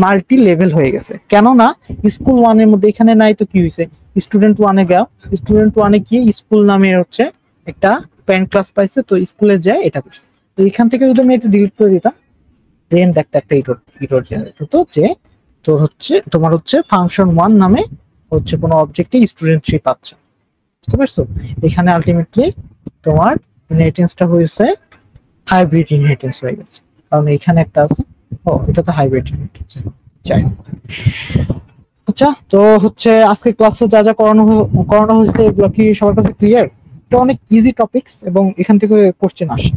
মাল্টি লেভেল হয়ে গেছে। কেন না, স্কুল 1 এর মধ্যে এখানে নাই, তো কি হয়েছে, স্টুডেন্ট 1 এ গেল, স্টুডেন্ট 1 এ গিয়ে স্কুল নামের হচ্ছে একটা প্যারেন্ট ক্লাস পাইছে, তো স্কুলে যায় এটা করছে। তো এখান থেকে যদি আমি এটা ডিলিট করে দিতাম, দেন দেখতে একটা ইরোর জেনারেট হতো যে তো হচ্ছে তোমার হচ্ছে ফাংশন 1 নামে হচ্ছে কোনো অবজেক্টে স্টুডেন্ট 3 পাচ্ছে। বুঝতে পারছো, এখানে আলটিমেটলি তোমার ইনহেরিটেন্সটা হয়েছে হাইব্রিড ইনহেরিটেন্স হয়ে গেছে, কারণ এখানে একটা আছে, ও এটা তো হাইব্রিড ইনহেরিটেন্স চাই। আচ্ছা তো হচ্ছে আজকে ক্লাসে যা যা করানো হয়েছে এগুলো কি সবার কাছে ক্লিয়ার? এটা অনেক ইজি টপিকস এবং এখান থেকে কোশ্চেন আসে।